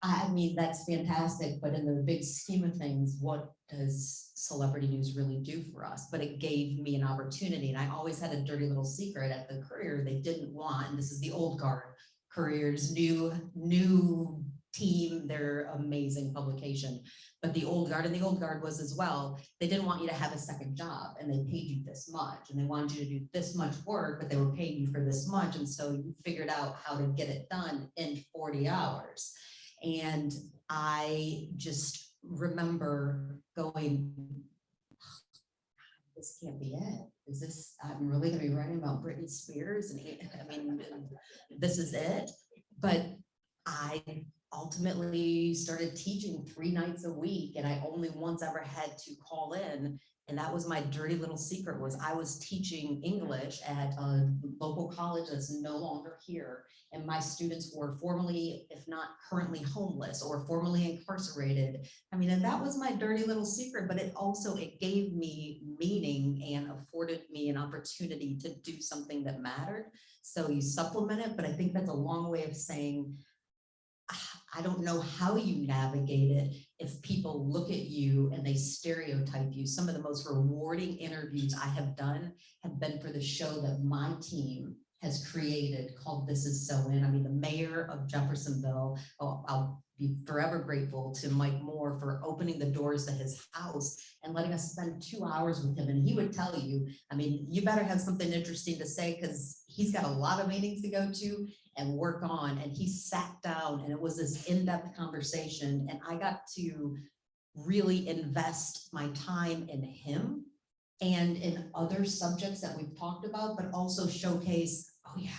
I mean, that's fantastic, but in the big scheme of things, what does celebrity news really do for us? But it gave me an opportunity, and I always had a dirty little secret at the Courier. They didn't want, and this is the old guard, Courier's new team, their amazing publication. But the old guard, and the old guard was as well, they didn't want you to have a second job, and they paid you this much, and they wanted you to do this much work, but they were paying you for this much. And so you figured out how to get it done in 40 hours. And I just remember going, this can't be it. Is this, I'm really gonna be writing about Britney Spears? And I mean, this is it. But I ultimately started teaching 3 nights a week, and I only once ever had to call in. And that was my dirty little secret, was I was teaching English at a local college that's no longer here. And my students were formerly, if not currently, homeless or formerly incarcerated. I mean, and that was my dirty little secret, but it gave me meaning and afforded me an opportunity to do something that mattered. So you supplement it, but I think that's a long way of saying, I don't know how you navigate it if people look at you and they stereotype you. Some of the most rewarding interviews I have done have been for the show that my team has created called This Is So In. I mean, the mayor of Jeffersonville, I'll be forever grateful to Mike Moore for opening the doors to his house and letting us spend 2 hours with him. And he would tell you, I mean, you better have something interesting to say because he's got a lot of meetings to go to and work on. And he sat down and it was this in-depth conversation. And I got to really invest my time in him and in other subjects that we've talked about, but also showcase, oh yeah,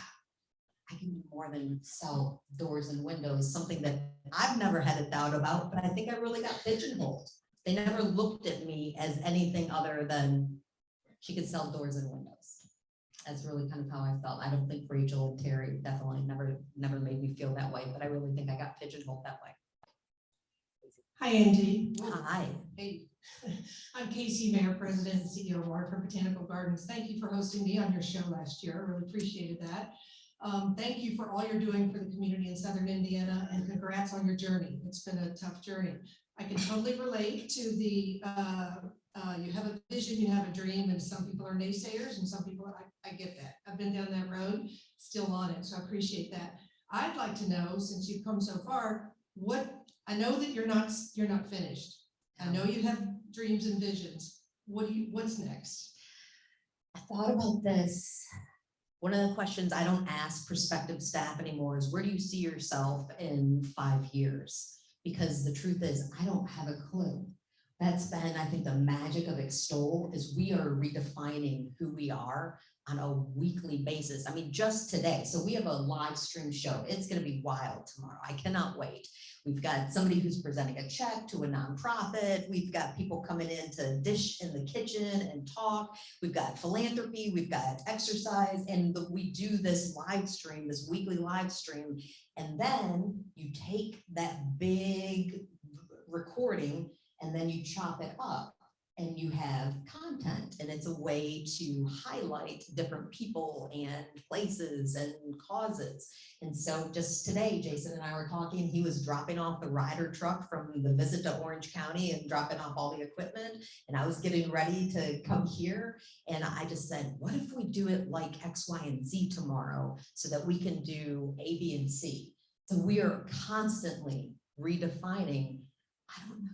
I can do more than sell doors and windows, something that I've never had a doubt about, but I think I really got pigeonholed. They never looked at me as anything other than she could sell doors and windows. That's really kind of how I felt. I don't think Rachel and Terry definitely never made me feel that way, but I really think I got pigeonholed that way. Hi, Angie. Hi. Hey, I'm Casey, Mayor, President, and CEO of Waterfront Botanical Gardens. Thank you for hosting me on your show last year. I really appreciated that. Thank you for all you're doing for the community in Southern Indiana, and congrats on your journey. It's been a tough journey. I can totally relate to the, you have a vision, you have a dream, and some people are naysayers, and some people, I get that. I've been down that road, still on it, so I appreciate that. I'd like to know, since you've come so far, I know that you're not finished. I know you have dreams and visions. What's next? I thought about this. One of the questions I don't ask prospective staff anymore is, where do you see yourself in 5 years? Because the truth is, I don't have a clue. That's been, I think, the magic of Extol is we are redefining who we are on a weekly basis. I mean, just today. So we have a live stream show. It's going to be wild tomorrow. I cannot wait. We've got somebody who's presenting a check to a nonprofit. We've got people coming in to dish in the kitchen and talk. We've got philanthropy. We've got exercise. And we do this live stream, this weekly live stream. And then you take that big recording and then you chop it up and you have content, and it's a way to highlight different people and places and causes. And so just today, Jason and I were talking, he was dropping off the rider truck from the visit to Orange County and dropping off all the equipment. And I was getting ready to come here. And I just said, what if we do it like X, Y, and Z tomorrow so that we can do A, B, and C? So we are constantly redefining, I don't know.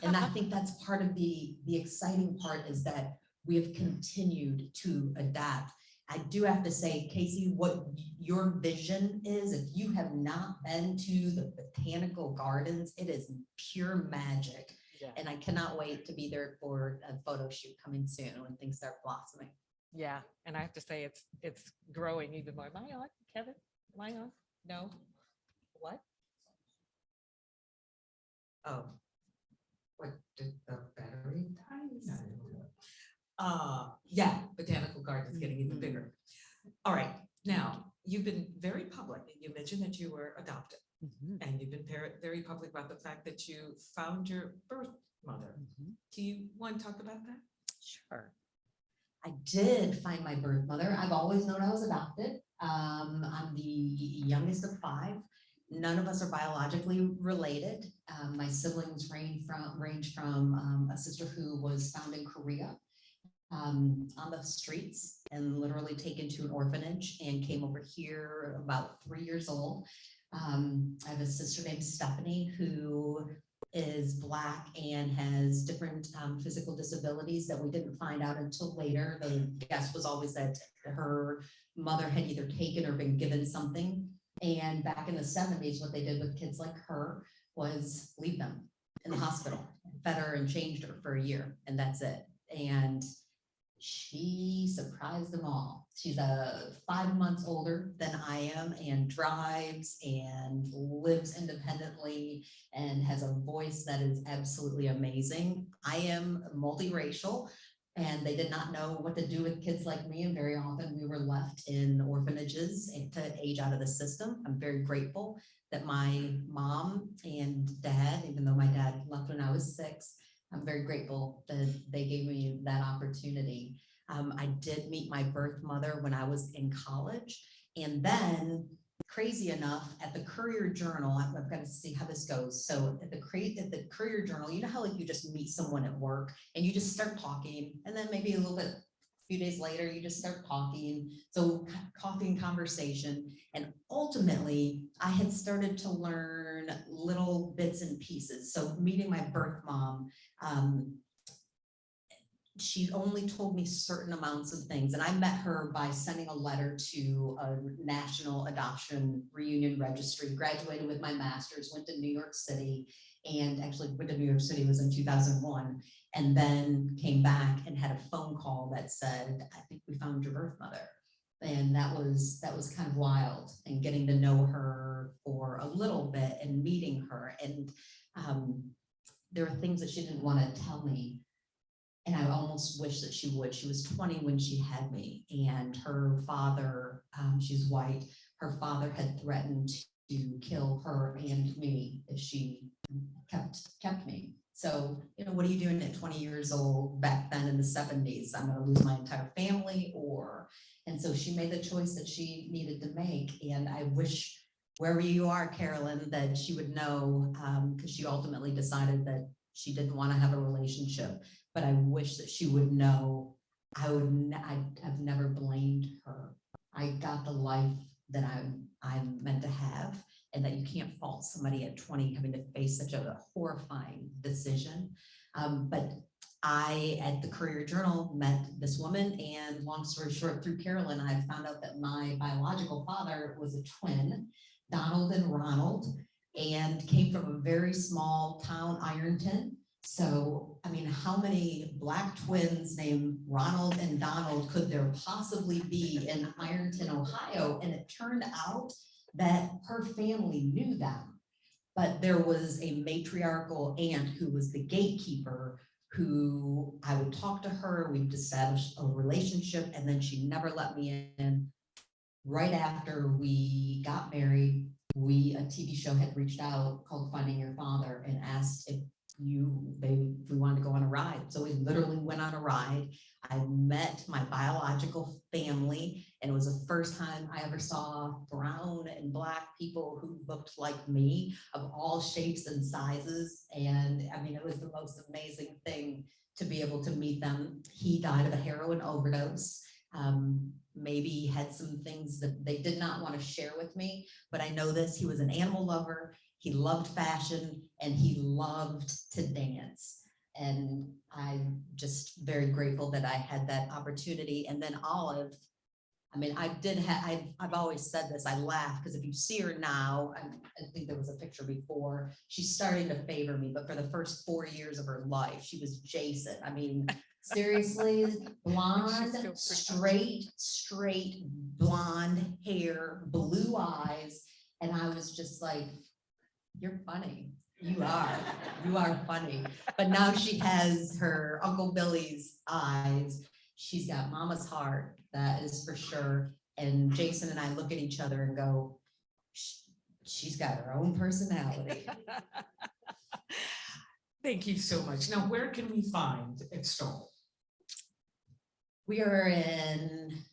And I think that's part of the exciting part, is that we have continued to adapt. I do have to say, Casey, what your vision is, if you have not been to the botanical gardens, it is pure magic. Yeah. And I cannot wait to be there for a photo shoot coming soon when things start blossoming. Yeah, and I have to say it's growing even more. Am I on, Kevin? Am I on? No. What? Oh. What did the battery die? Yeah, botanical gardens getting even bigger. All right, now, you've been very public. You mentioned that you were adopted, and you've been very public about the fact that you found your birth mother. Do you want to talk about that? Sure. I did find my birth mother. I've always known I was adopted. I'm the youngest of 5. None of us are biologically related. My siblings range from a sister who was found in Korea on the streets and literally taken to an orphanage and came over here about 3 years old. I have a sister named Stephanie who is Black and has different physical disabilities that we didn't find out until later. The guess was always that her mother had either taken or been given something. And back in the 70s, what they did with kids like her was leave them in the hospital, fed her and changed her for a year, and that's it. And she surprised them all. She's 5 months older than I am and drives and lives independently and has a voice that is absolutely amazing. I am multiracial. And they did not know what to do with kids like me. And very often we were left in orphanages to age out of the system. I'm very grateful that my mom and dad, even though my dad left when I was 6, I'm very grateful that they gave me that opportunity. I did meet my birth mother when I was in college. And then, crazy enough, at the Courier Journal, I've got to see how this goes. So at the Courier Journal, you know how like you just meet someone at work and you just start talking, and then maybe a little bit few days later, you just start talking. So coffee and conversation. And ultimately, I had started to learn little bits and pieces. So meeting my birth mom, she only told me certain amounts of things. And I met her by sending a letter to a national adoption reunion registry, graduated with my master's, went to New York City, and actually went to New York City was in 2001, and then came back and had a phone call that said, I think we found your birth mother. And that was kind of wild, and getting to know her for a little bit and meeting her. And there were things that she didn't want to tell me. And I almost wish that she would. She was 20 when she had me, and her father, she's white, her father had threatened to kill her and me if she kept me. So, you know, what are you doing at 20 years old back then in the 70s? I'm gonna lose my entire family, and so she made the choice that she needed to make. And I wish wherever you are, Carolyn, that she would know, because she ultimately decided that she didn't want to have a relationship. But I wish that she would know I've never blamed her. I got the life that I'm meant to have, and that you can't fault somebody at 20 having to face such a horrifying decision. But I, at the Courier Journal, met this woman, and long story short, through Carolyn, I found out that my biological father was a twin, Donald and Ronald, and came from a very small town, Ironton. So, I mean, how many Black twins named Ronald and Donald could there possibly be in Ironton, Ohio? And it turned out that her family knew them, but there was a matriarchal aunt who was the gatekeeper, who I would talk to her, we'd established a relationship, and then she never let me in. Right after we got married, a TV show had reached out called Finding Your Father and asked if we wanted to go on a ride. So we literally went on a ride. I met my biological family, and it was the first time I ever saw brown and Black people who looked like me, of all shapes and sizes. And I mean, it was the most amazing thing to be able to meet them. He died of a heroin overdose. Maybe he had some things that they did not want to share with me, but I know this: he was an animal lover. He loved fashion, and he loved to dance. And I'm just very grateful that I had that opportunity. And then Olive, I mean, I've always said this, I laugh, because if you see her now, I think there was a picture before, she's starting to favor me, but for the first 4 years of her life, she was Jason. I mean, seriously, blonde, straight blonde hair, blue eyes. And I was just like, you're funny. You are funny. But now she has her Uncle Billy's eyes. She's got mama's heart, that is for sure. And Jason and I look at each other and go, she's got her own personality. Thank you so much. Now, where can we find Extol? We are in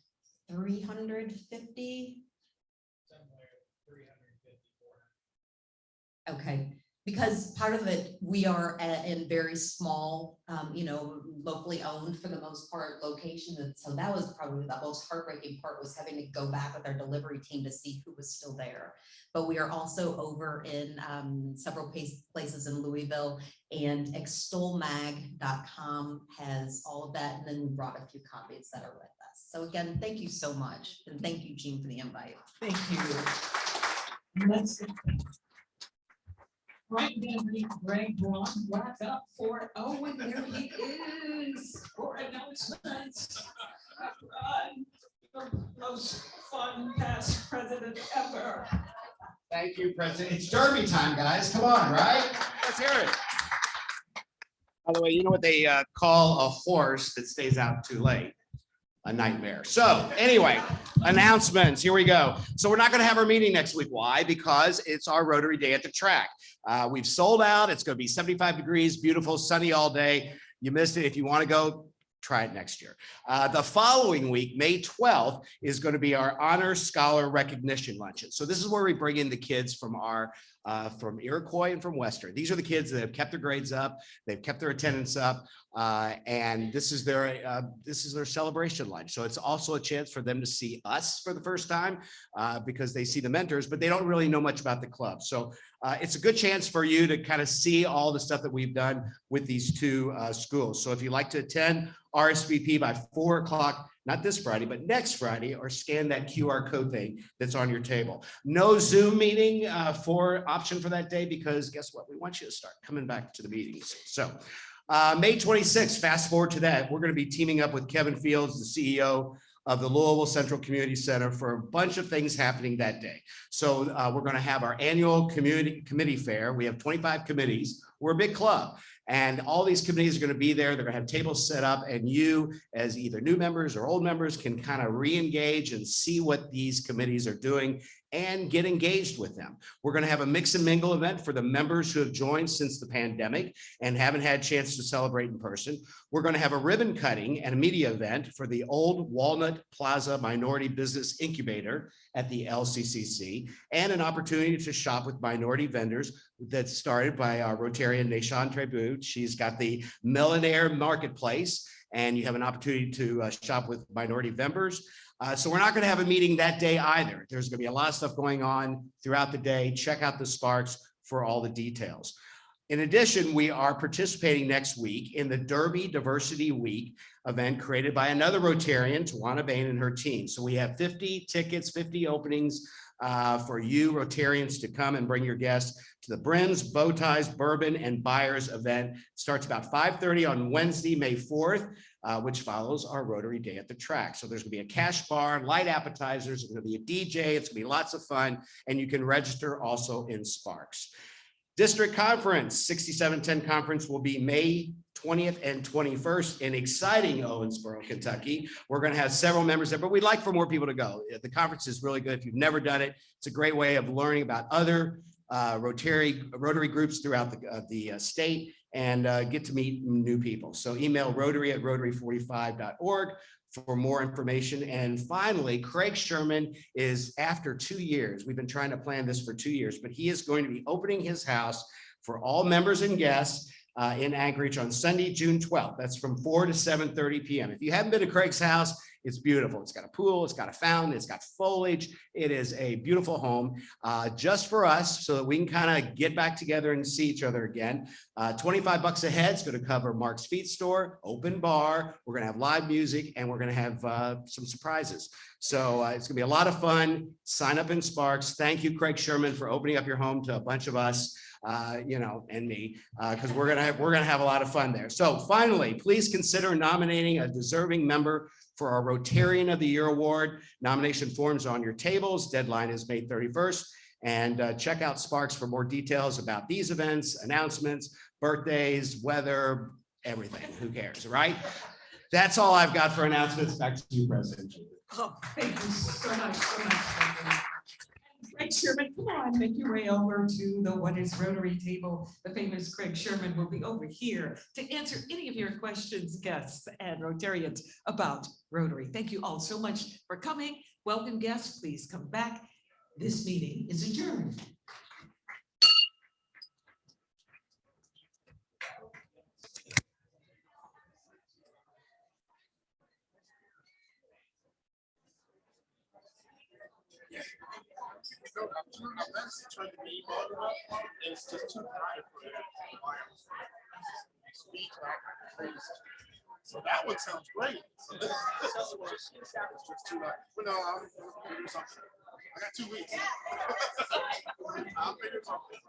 350. Okay, because part of it, we are in very small, locally owned for the most part location. And so that was probably the most heartbreaking part, was having to go back with our delivery team to see who was still there. But we are also over in several places in Louisville, and extolmag.com has all of that. And then we brought a few copies that are with us. So again, thank you so much. And thank you, Jean, for the invite. Thank you. Right, then we Greg back up for, and there he is for announcements. The most fun past president ever. Thank you, President. It's Derby time, guys. Come on, right? Let's hear it. By the way, you know what they call a horse that stays out too late? A nightmare. So anyway, announcements. Here we go. So we're not going to have our meeting next week. Why? Because it's our Rotary Day at the track. We've sold out. It's going to be 75 degrees, beautiful, sunny all day. You missed it. If you want to go, try it next year. The following week, May 12th, is going to be our Honor Scholar Recognition Luncheon. So this is where we bring in the kids from our from Iroquois and from Western. These are the kids that have kept their grades up, they've kept their attendance up, and this is their celebration lunch. So it's also a chance for them to see us for the first time because they see the mentors, but they don't really know much about the club. So it's a good chance for you to kind of see all the stuff that we've done with these two schools. So if you'd like to attend, RSVP by 4 o'clock, not this Friday, but next Friday, or scan that QR code thing that's on your table. No Zoom meeting for option for that day, because guess what? We want you to start coming back to the meetings. So May 26th, fast forward to that, we're going to be teaming up with Kevin Fields, the CEO of the Louisville Central Community Center, for a bunch of things happening that day. So we're going to have our annual committee fair. We have 25 committees. We're a big club. And all these committees are going to be there. They're going to have tables set up, and you, as either new members or old members, can kind of re-engage and see what these committees are doing and get engaged with them. We're going to have a mix and mingle event for the members who have joined since the pandemic and haven't had a chance to celebrate in person. We're going to have a ribbon cutting and a media event for the old Walnut Plaza Minority Business Incubator at the LCCC, and an opportunity to shop with minority vendors that's started by our Rotarian Nashan Tribute. She's got the Millionaire Marketplace, and you have an opportunity to shop with minority vendors. So we're not going to have a meeting that day either. There's going to be a lot of stuff going on throughout the day. Check out the Sparks for all the details. In addition, we are participating next week in the Derby Diversity Week event created by another Rotarian, Tawana Bain, and her team. So we have 50 tickets, 50 openings for you Rotarians to come and bring your guests to the Brims, Bow Ties, Bourbon, and Buyers event. It starts about 5:30 on Wednesday, May 4th, which follows our Rotary Day at the Track. So there's going to be a cash bar, light appetizers, there's going to be a DJ, it's going to be lots of fun, and you can register also in Sparks. District Conference, 6710 Conference will be May 20th and 21st in exciting Owensboro, Kentucky. We're going to have several members there, but we'd like for more people to go. The conference is really good. If you've never done it, it's a great way of learning about other Rotary groups throughout the state and get to meet new people. So email rotary@rotary45.org for more information. And finally, Craig Sherman is, after 2 years, we've been trying to plan this for 2 years, but he is going to be opening his house for all members and guests in Anchorage on Sunday, June 12th. That's from 4 to 7:30 p.m. If you haven't been to Craig's house, it's beautiful. It's got a pool, it's got a fountain, it's got foliage. It is a beautiful home just for us, so that we can kind of get back together and see each other again. $25 a head is going to cover Mark's Feet Store, open bar. We're going to have live music, and we're going to have some surprises. So it's going to be a lot of fun. Sign up in Sparks. Thank you, Craig Sherman, for opening up your home to a bunch of us, and me, because we're gonna have a lot of fun there. So finally, please consider nominating a deserving member for our Rotarian of the Year Award. Nomination forms are on your tables. Deadline is May 31st. And check out Sparks for more details about these events, announcements, birthdays, weather, everything. Who cares, right? That's all I've got for announcements. Back to you, President. Oh, thank you so much, so much. Craig Sherman, come on, make your way over to the What is Rotary table. The famous Craig Sherman will be over here to answer any of your questions, guests and Rotarians about Rotary. Thank you all so much for coming. Welcome, guests. Please come back. This meeting is adjourned. It's just too high for it. So that one sounds great. It's just too high. But no, I'm gonna do something. I got 2 weeks. I'll figure something.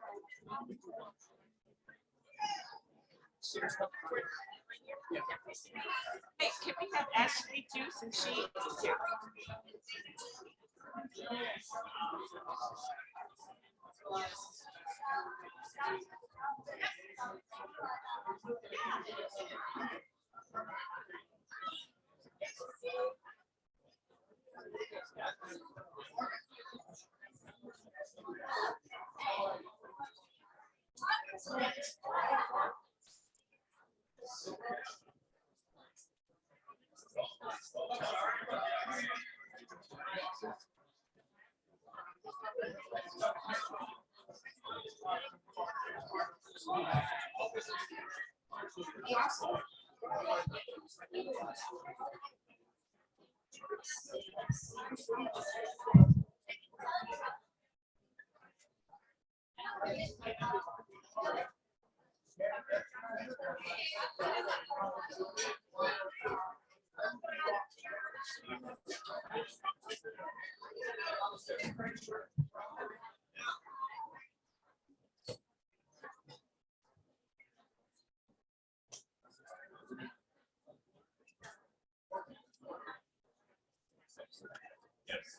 Yeah. Hey, can we have Ashley too, since she?